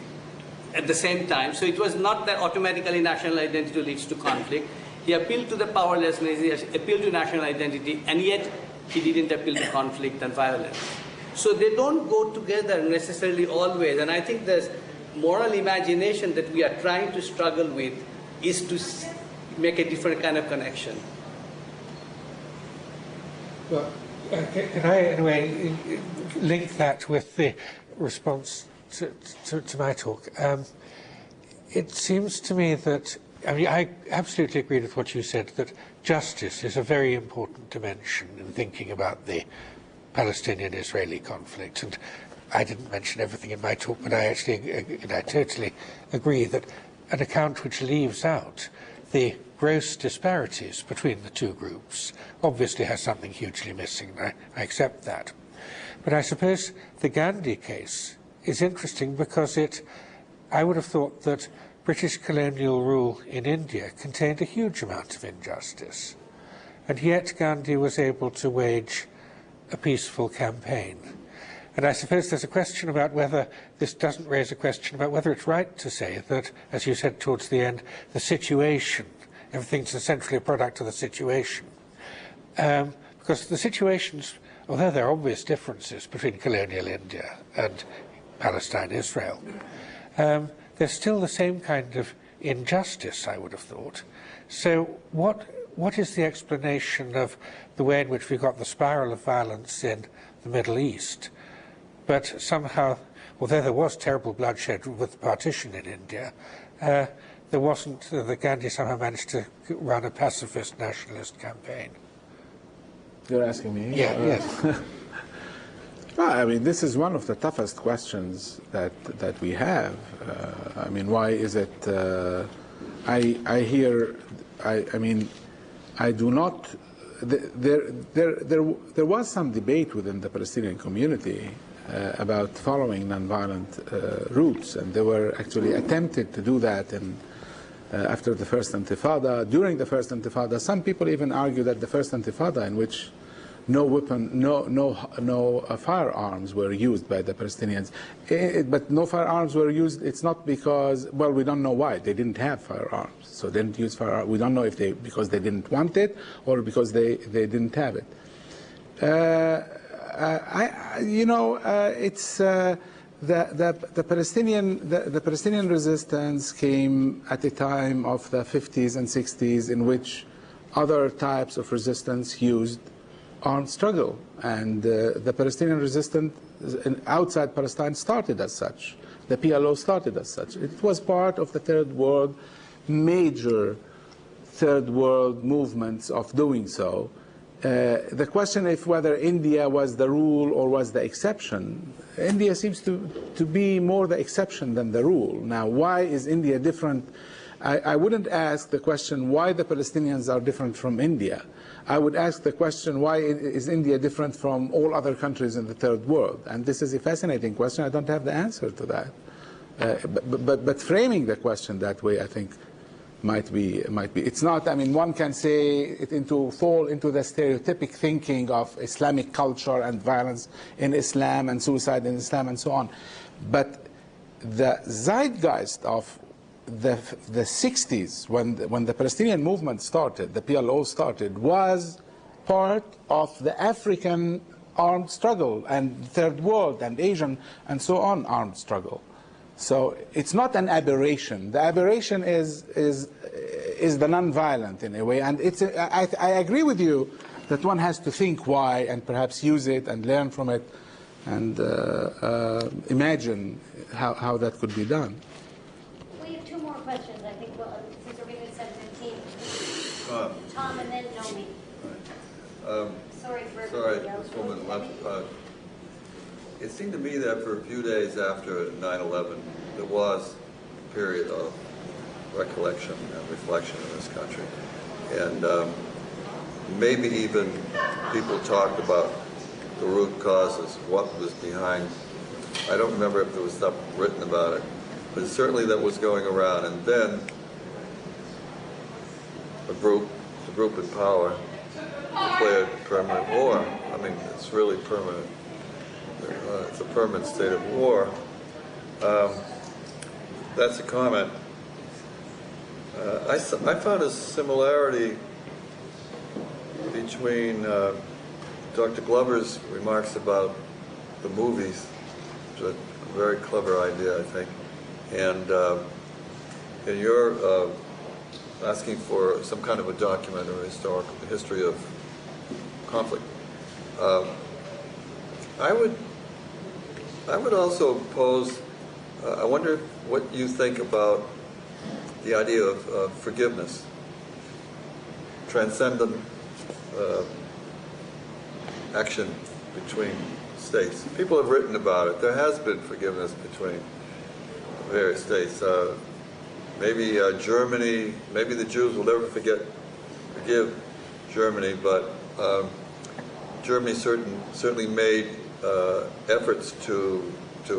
at the same time. So it was not that automatically national identity leads to conflict. He appealed to the powerlessness, he appealed to national identity, and yet he didn't appeal to conflict and violence. So they don't go together necessarily always. And I think this moral imagination that we are trying to struggle with is to make a different kind of connection. Well, can I, in a way, link that with the response to my talk? It seems to me that, I mean, I absolutely agree with what you said, that justice is a very important dimension in thinking about the Palestinian-Israeli conflict. And I didn't mention everything in my talk, but I totally agree that an account which leaves out the gross disparities between the two groups obviously has something hugely missing. I accept that. But I suppose the Gandhi case is interesting because I would have thought that British colonial rule in India contained a huge amount of injustice. And yet Gandhi was able to wage a peaceful campaign. And I suppose there's a question about whether this doesn't raise a question about whether it's right to say that, as you said towards the end, the situation, everything's essentially a product of the situation. Because the situations, although there are obvious differences between colonial India and Palestine, Israel, there's still the same kind of injustice, I would have thought. So what is the explanation of the way in which we got the spiral of violence in the Middle East, but somehow, although there was terrible bloodshed with the partition in India, there wasn't, that Gandhi somehow managed to run a pacifist nationalist campaign? You're asking me? Yeah, yes. Well, I mean, this is one of the toughest questions that we have. I mean, why is it I hear, I mean, I do not. There was some debate within the Palestinian community about following nonviolent routes, and they were actually attempted to do that after the first Intifada. During the first Intifada, some people even argue that the first Intifada, in which no firearms were used by the Palestinians, but no firearms were used. It's not because, well, we don't know why they didn't have firearms, so they didn't use firearms. We don't know if because they didn't want it or because they didn't have it. It's the Palestinian resistance came at a time of the 50s and 60s in which other types of resistance used armed struggle, and the Palestinian resistance outside Palestine started as such. The PLO started as such. It was part of the third world, major third world movements of doing so. The question is whether India was the rule or was the exception. India seems to be more the exception than the rule. Now, why is India different? I wouldn't ask the question why the Palestinians are different from India. I would ask the question, why is India different from all other countries in the third world? And this is a fascinating question. I don't have the answer to that. But framing the question that way, I think, might be. It's not, I mean, one can say it fall into the stereotypic thinking of Islamic culture and violence in Islam and suicide in Islam and so on. But the zeitgeist of the 60s, when the Palestinian movement started, the PLO started, was part of the African armed struggle and third world and Asian and so on armed struggle. So it's not an aberration. The aberration is the non-violent in a way, and I agree with you that one has to think why and perhaps use it and learn from it and imagine how that could be done. We have two more questions, I think, since we're being at 7:15. Tom and then Nomi. Sorry for everybody else. This woman left. It seemed to me that for a few days after 9/11, there was a period of recollection and reflection in this country. And maybe even people talked about the root causes, what was behind. I don't remember if there was stuff written about it, but certainly that was going around. And then the group in power declared permanent war. I mean, it's really permanent. It's a permanent state of war. That's a comment. I found a similarity between Dr. Glover's remarks about the movies, which is a very clever idea, I think, and your asking for some kind of a document or historical history of conflict. I would also pose, I wonder what you think about the idea of forgiveness, transcendent action between states. People have written about it. There has been forgiveness between various states. Maybe Germany, maybe the Jews will never forgive Germany, but Germany certainly made efforts to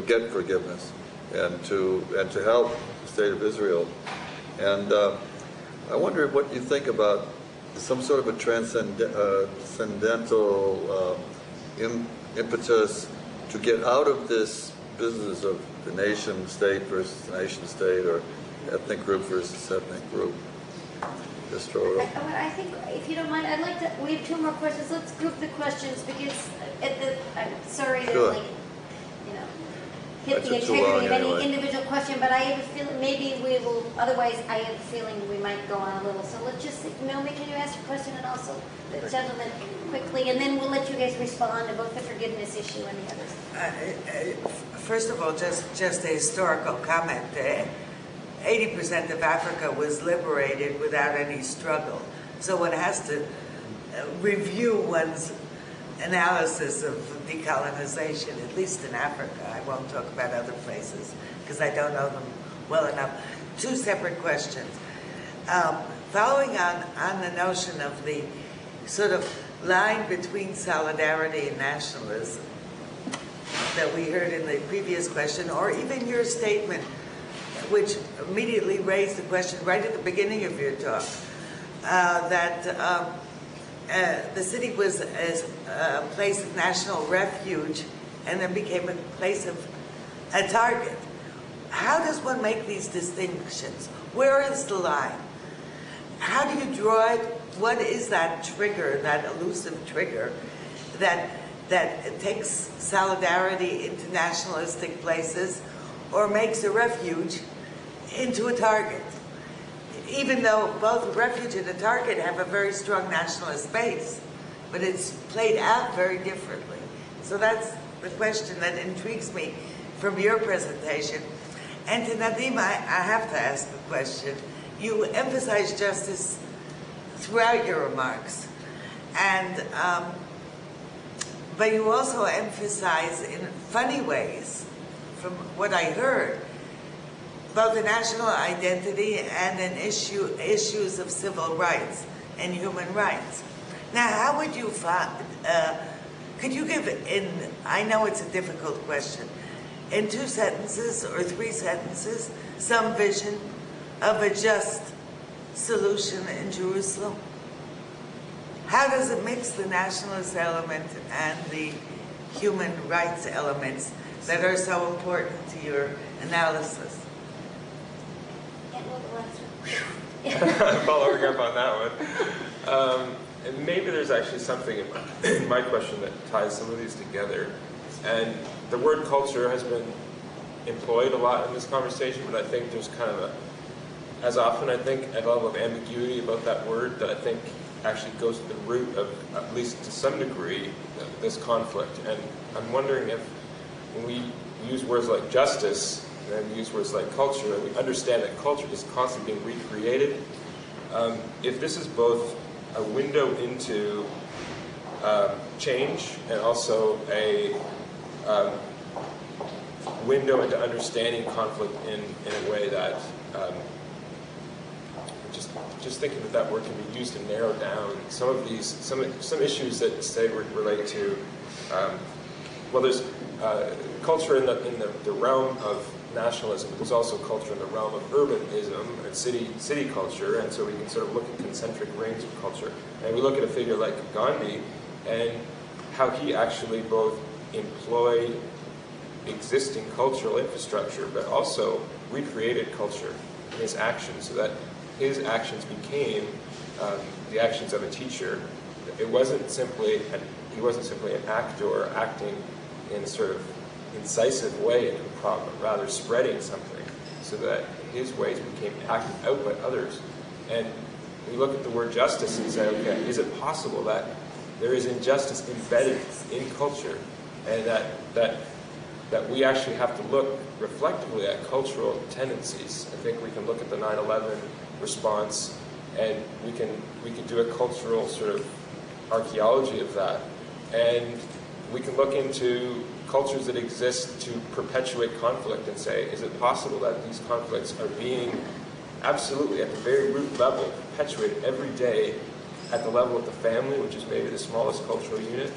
get forgiveness and to help the state of Israel. And I wonder what you think about some sort of a transcendental impetus to get out of this business of the nation state versus nation state, or ethnic group versus ethnic group. Just throw it up. I think, if you don't mind, I'd like to. We have two more questions. Let's group the questions because I'm sorry to hit the integrity of any individual question, but I have a feeling maybe we will. Otherwise, I have a feeling we might go on a little. So let's just, Naomi, can you ask your question, and also the gentleman quickly, and then we'll let you guys respond to both the forgiveness issue and the others. First of all, just a historical comment. 80% of Africa was liberated without any struggle. So one has to review one's analysis of decolonization, at least in Africa. I won't talk about other places because I don't know them well enough. Two separate questions. Following on the notion of the sort of line between solidarity and nationalism that we heard in the previous question, or even your statement, which immediately raised the question right at the beginning of your talk, that the city was a place of national refuge and then became a place of a target. How does one make these distinctions? Where is the line? How do you draw it? What is that trigger, that elusive trigger, that takes solidarity into nationalistic places or makes a refuge into a target? Even though both a refuge and a target have a very strong nationalist base, but it's played out very differently. So that's the question that intrigues me from your presentation. And to Nadim, I have to ask a question. You emphasize justice throughout your remarks, and but you also emphasize in funny ways, from what I heard, both the national identity and an issues of civil rights and human rights. Now, how would you find, could you give, I know it's a difficult question, in 2 sentences or 3 sentences, some vision of a just solution in Jerusalem? How does it mix the nationalist element and the human rights elements that are so important to your analysis? Following up on that one. And maybe there's actually something in my question that ties some of these together. And the word culture has been employed a lot in this conversation, but I think there's kind of as often I think, a level of ambiguity about that word that I think actually goes to the root of, at least to some degree, this conflict. And I'm wondering if when we use words like justice and we use words like culture, and we understand that culture is constantly being recreated, if this is both a window into change and also a window into understanding conflict in a way that just thinking that word can be used to narrow down some of these some issues that say relate to well, there's culture in the realm of nationalism, but there's also culture in the realm of urbanism and city culture, and so we can sort of look at concentric rings of culture. And we look at a figure like Gandhi and how he actually both employed existing cultural infrastructure, but also recreated culture in his actions, so that his actions became the actions of a teacher. It wasn't simply he wasn't simply an actor acting in a sort of incisive way into a problem, but rather spreading something, so that his ways became acted out by others. And we look at the word justice and say, okay, is it possible that there is injustice embedded in culture, and that we actually have to look reflectively at cultural tendencies? I think we can look at the 9/11 response, and we can do a cultural sort of archaeology of that, and we can look into cultures that exist to perpetuate conflict and say, is it possible that these conflicts are being absolutely at the very root level perpetuated every day at the level of the family, which is maybe the smallest cultural unit,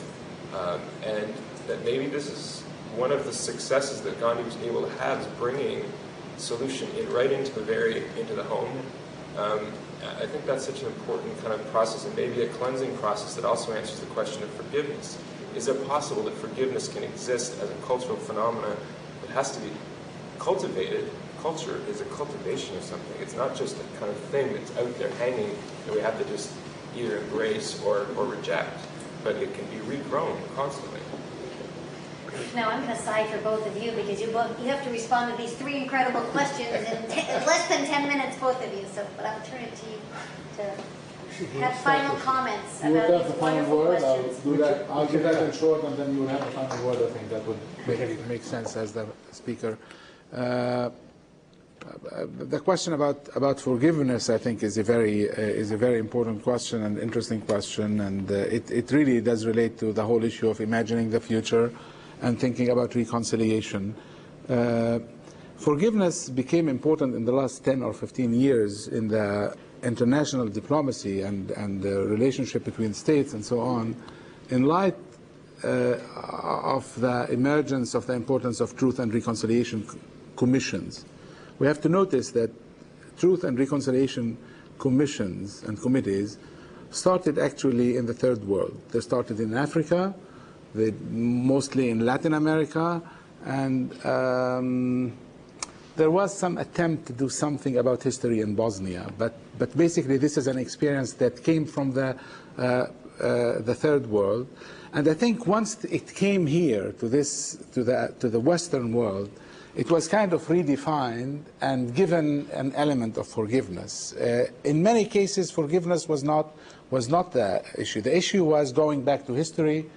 and that maybe this is one of the successes that Gandhi was able to have, is bringing solution right into the home. I think that's such an important kind of process, and maybe a cleansing process that also answers the question of forgiveness. Is it possible that forgiveness can exist as a cultural phenomenon that has to be cultivated? Culture is a cultivation of something. It's not just a kind of thing that's out there hanging that we have to just either embrace or reject, but it can be regrown constantly. Now, I'm going to sigh for both of you, because you have to respond to these 3 incredible questions in less than 10 minutes, both of you. So, but I'll turn it to you to have final comments about these wonderful questions. I'll do that in short, and then you will have the final word. I think that would make sense as the speaker. The question about forgiveness, I think, is a very important question and interesting question, and it really does relate to the whole issue of imagining the future and thinking about reconciliation. Forgiveness became important in the last 10 or 15 years in the international diplomacy and the relationship between states and so on, in light of the emergence of the importance of truth and reconciliation commissions. We have to notice that truth and reconciliation commissions and committees started actually in the third world. They started in Africa, mostly in Latin America, and there was some attempt to do something about history in Bosnia, but basically this is an experience that came from the third world. And I think once it came here to the Western world, it was kind of redefined and given an element of forgiveness. In many cases, forgiveness was not the issue. The issue was going back to history,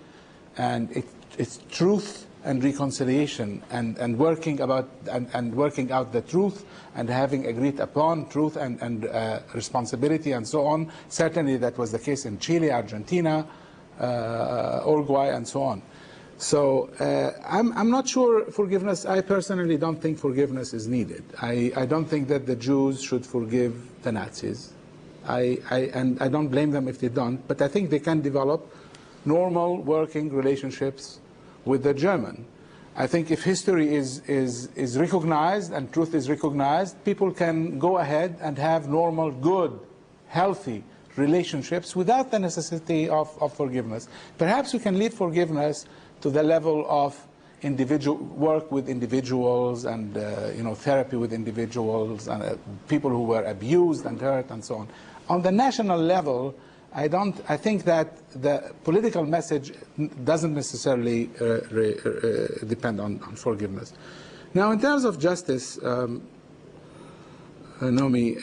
and it's truth and reconciliation, and working out the truth, and having agreed upon truth and responsibility and so on. Certainly, that was the case in Chile, Argentina, Uruguay, and so on. So I'm not sure forgiveness. I personally don't think forgiveness is needed. I don't think that the Jews should forgive the Nazis. And I don't blame them if they don't, but I think they can develop normal working relationships with the German. I think if history is recognized and truth is recognized, people can go ahead and have normal, good, healthy relationships without the necessity of forgiveness. Perhaps we can leave forgiveness to the level of individual work with individuals and therapy with individuals and people who were abused and hurt and so on. On the national level, I think that the political message doesn't necessarily depend on forgiveness. Now, in terms of justice, Naomi,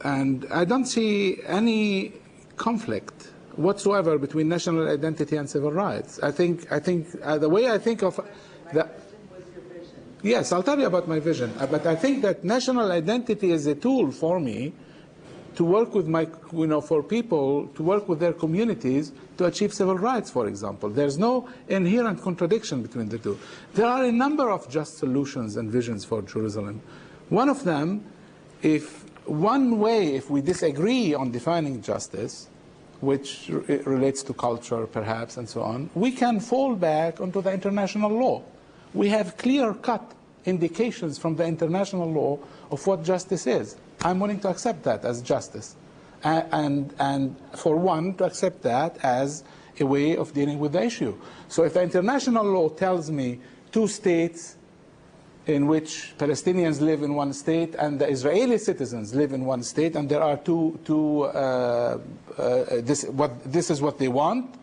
and I don't see any conflict whatsoever between national identity and civil rights. I think the way I think of the. Yes, I'll tell you about my vision. But I think that national identity is a tool for me to work with for people to work with their communities to achieve civil rights, for example. There's no inherent contradiction between the two. There are a number of just solutions and visions for Jerusalem. One of them, if we disagree on defining justice, which relates to culture perhaps and so on, we can fall back onto the international law. We have clear-cut indications from the international law of what justice is. I'm willing to accept that as justice, and for one to accept that as a way of dealing with the issue. So if the international law tells me two states in which Palestinians live in one state and the Israeli citizens live in one state, and there are this is what they want,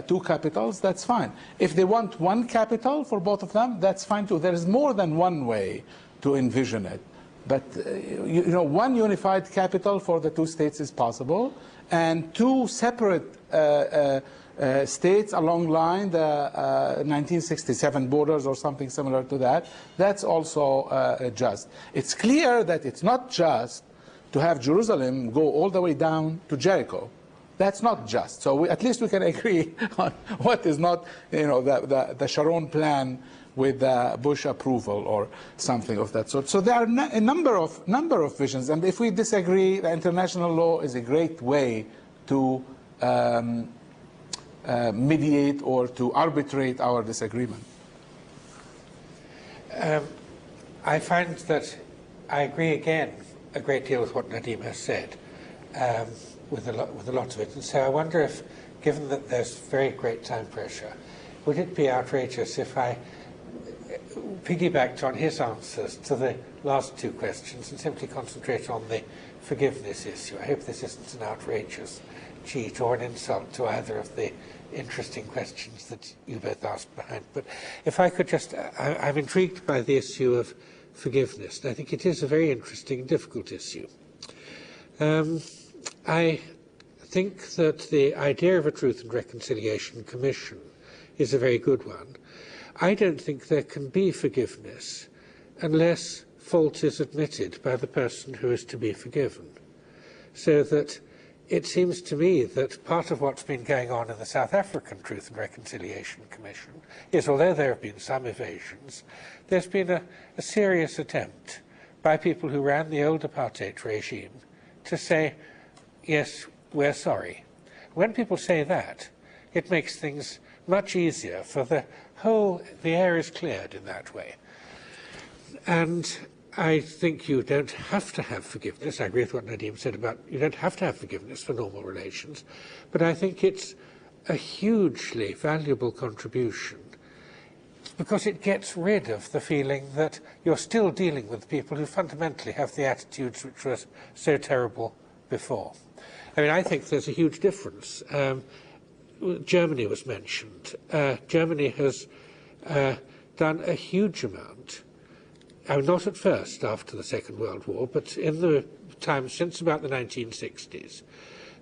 two capitals, that's fine. If they want one capital for both of them, that's fine too. There is more than one way to envision it. But one unified capital for the two states is possible, and two separate states along line the 1967 borders or something similar to that. That's also just. It's clear that it's not just to have Jerusalem go all the way down to Jericho. That's not just. So at least we can agree on what is not, the Sharon plan with Bush approval or something of that sort. So there are a number of visions, and if we disagree, the international law is a great way to mediate or to arbitrate our disagreement. I find that I agree again a great deal with what Nadim has said, with a lot of it. And so I wonder if, given that there's very great time pressure, would it be outrageous if I piggybacked on his answers to the last two questions and simply concentrate on the forgiveness issue? I hope this isn't an outrageous cheat or an insult to either of the interesting questions that you both asked behind. But if I could just, I'm intrigued by the issue of forgiveness. And I think it is a very interesting and difficult issue. I think that the idea of a Truth and Reconciliation Commission is a very good one. I don't think there can be forgiveness unless fault is admitted by the person who is to be forgiven. So that it seems to me that part of what's been going on in the South African Truth and Reconciliation Commission is, although there have been some evasions, there's been a serious attempt by people who ran the old apartheid regime to say, yes, we're sorry. When people say that, it makes things much easier for the air is cleared in that way. And I think you don't have to have forgiveness. I agree with what Nadim said about you don't have to have forgiveness for normal relations, but I think it's a hugely valuable contribution because it gets rid of the feeling that you're still dealing with people who fundamentally have the attitudes which were so terrible before. I mean, I think there's a huge difference. Germany was mentioned. Germany has done a huge amount, not at first after the Second World War, but in the time since about the 1960s,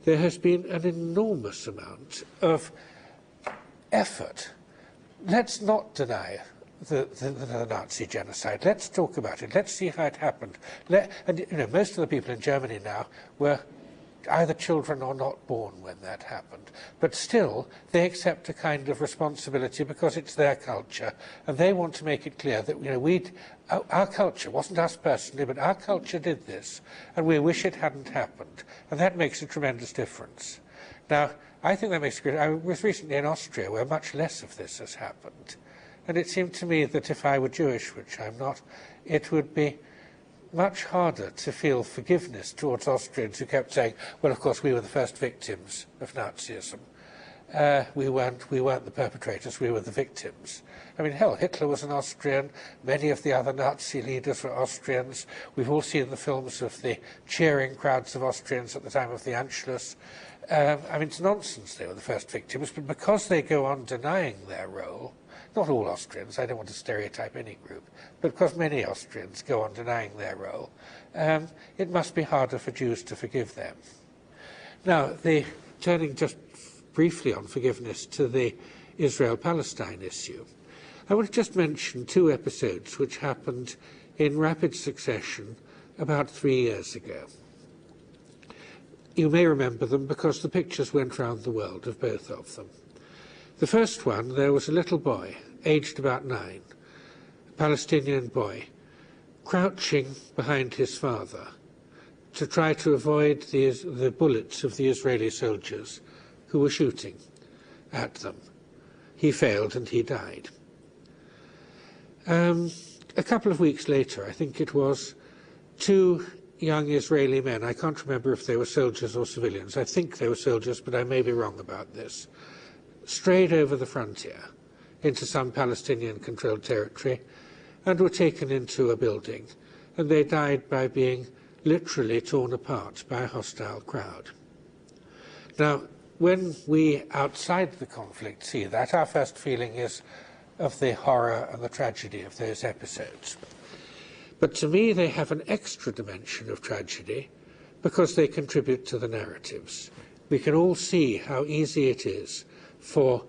there has been an enormous amount of effort. Let's not deny the Nazi genocide. Let's talk about it. Let's see how it happened. And most of the people in Germany now were either children or not born when that happened. But still, they accept a kind of responsibility because it's their culture, and they want to make it clear that our culture wasn't us personally, but our culture did this, and we wish it hadn't happened, and that makes a tremendous difference. Now, I think that makes a great. I was recently in Austria, where much less of this has happened, and it seemed to me that if I were Jewish, which I'm not, it would be much harder to feel forgiveness towards Austrians who kept saying, well, of course, we were the first victims of Nazism. We weren't the perpetrators, we were the victims. I mean, hell, Hitler was an Austrian, many of the other Nazi leaders were Austrians. We've all seen the films of the cheering crowds of Austrians at the time of the Anschluss. I mean, it's nonsense they were the first victims, but because they go on denying their role, not all Austrians, I don't want to stereotype any group, but because many Austrians go on denying their role, it must be harder for Jews to forgive them. Now, turning just briefly on forgiveness to the Israel-Palestine issue, I want to just mention two episodes which happened in rapid succession about 3 years ago. You may remember them because the pictures went round the world of both of them. The first one, there was a little boy, aged about 9, a Palestinian boy, crouching behind his father to try to avoid the bullets of the Israeli soldiers who were shooting at them. He failed and he died. A couple of weeks later, I think it was, 2 young Israeli men, I can't remember if they were soldiers or civilians, I think they were soldiers, but I may be wrong about this, strayed over the frontier into some Palestinian-controlled territory and were taken into a building, and they died by being literally torn apart by a hostile crowd. Now, when we outside the conflict see that, our first feeling is of the horror and the tragedy of those episodes. But to me, they have an extra dimension of tragedy because they contribute to the narratives. We can all see how easy it is for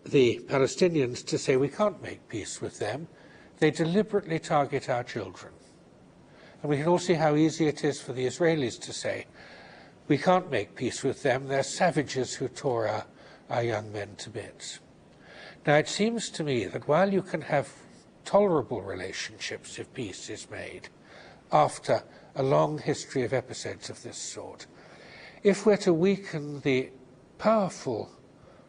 the Palestinians to say we can't make peace with them. They deliberately target our children. And we can all see how easy it is for the Israelis to say we can't make peace with them. They're savages who tore our young men to bits. Now, it seems to me that while you can have tolerable relationships if peace is made after a long history of episodes of this sort, if we're to weaken the powerful,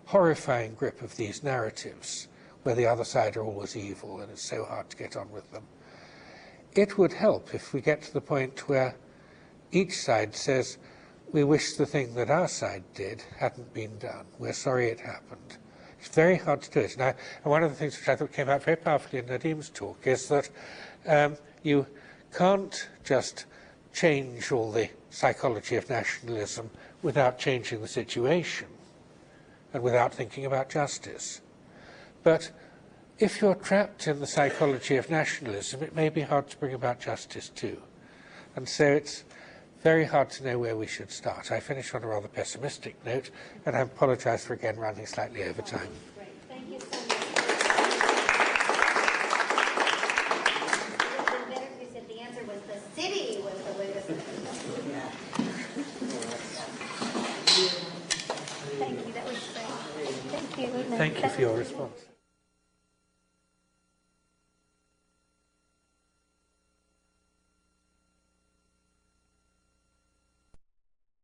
horrifying grip of these narratives, where the other side are always evil and it's so hard to get on with them, it would help if we get to the point where each side says, we wish the thing that our side did hadn't been done. We're sorry it happened. It's very hard to do it. And one of the things which I thought came out very powerfully in Nadim's talk is that you can't just change all the psychology of nationalism without changing the situation and without thinking about justice. But if you're trapped in the psychology of nationalism, it may be hard to bring about justice too. And so it's very hard to know where we should start. I finish on a rather pessimistic note, and I apologize for again running slightly over time. Great. Thank you so much. The better you said the answer was the city was the way to say it. Thank you. That was great. Thank you. Thank you for your response.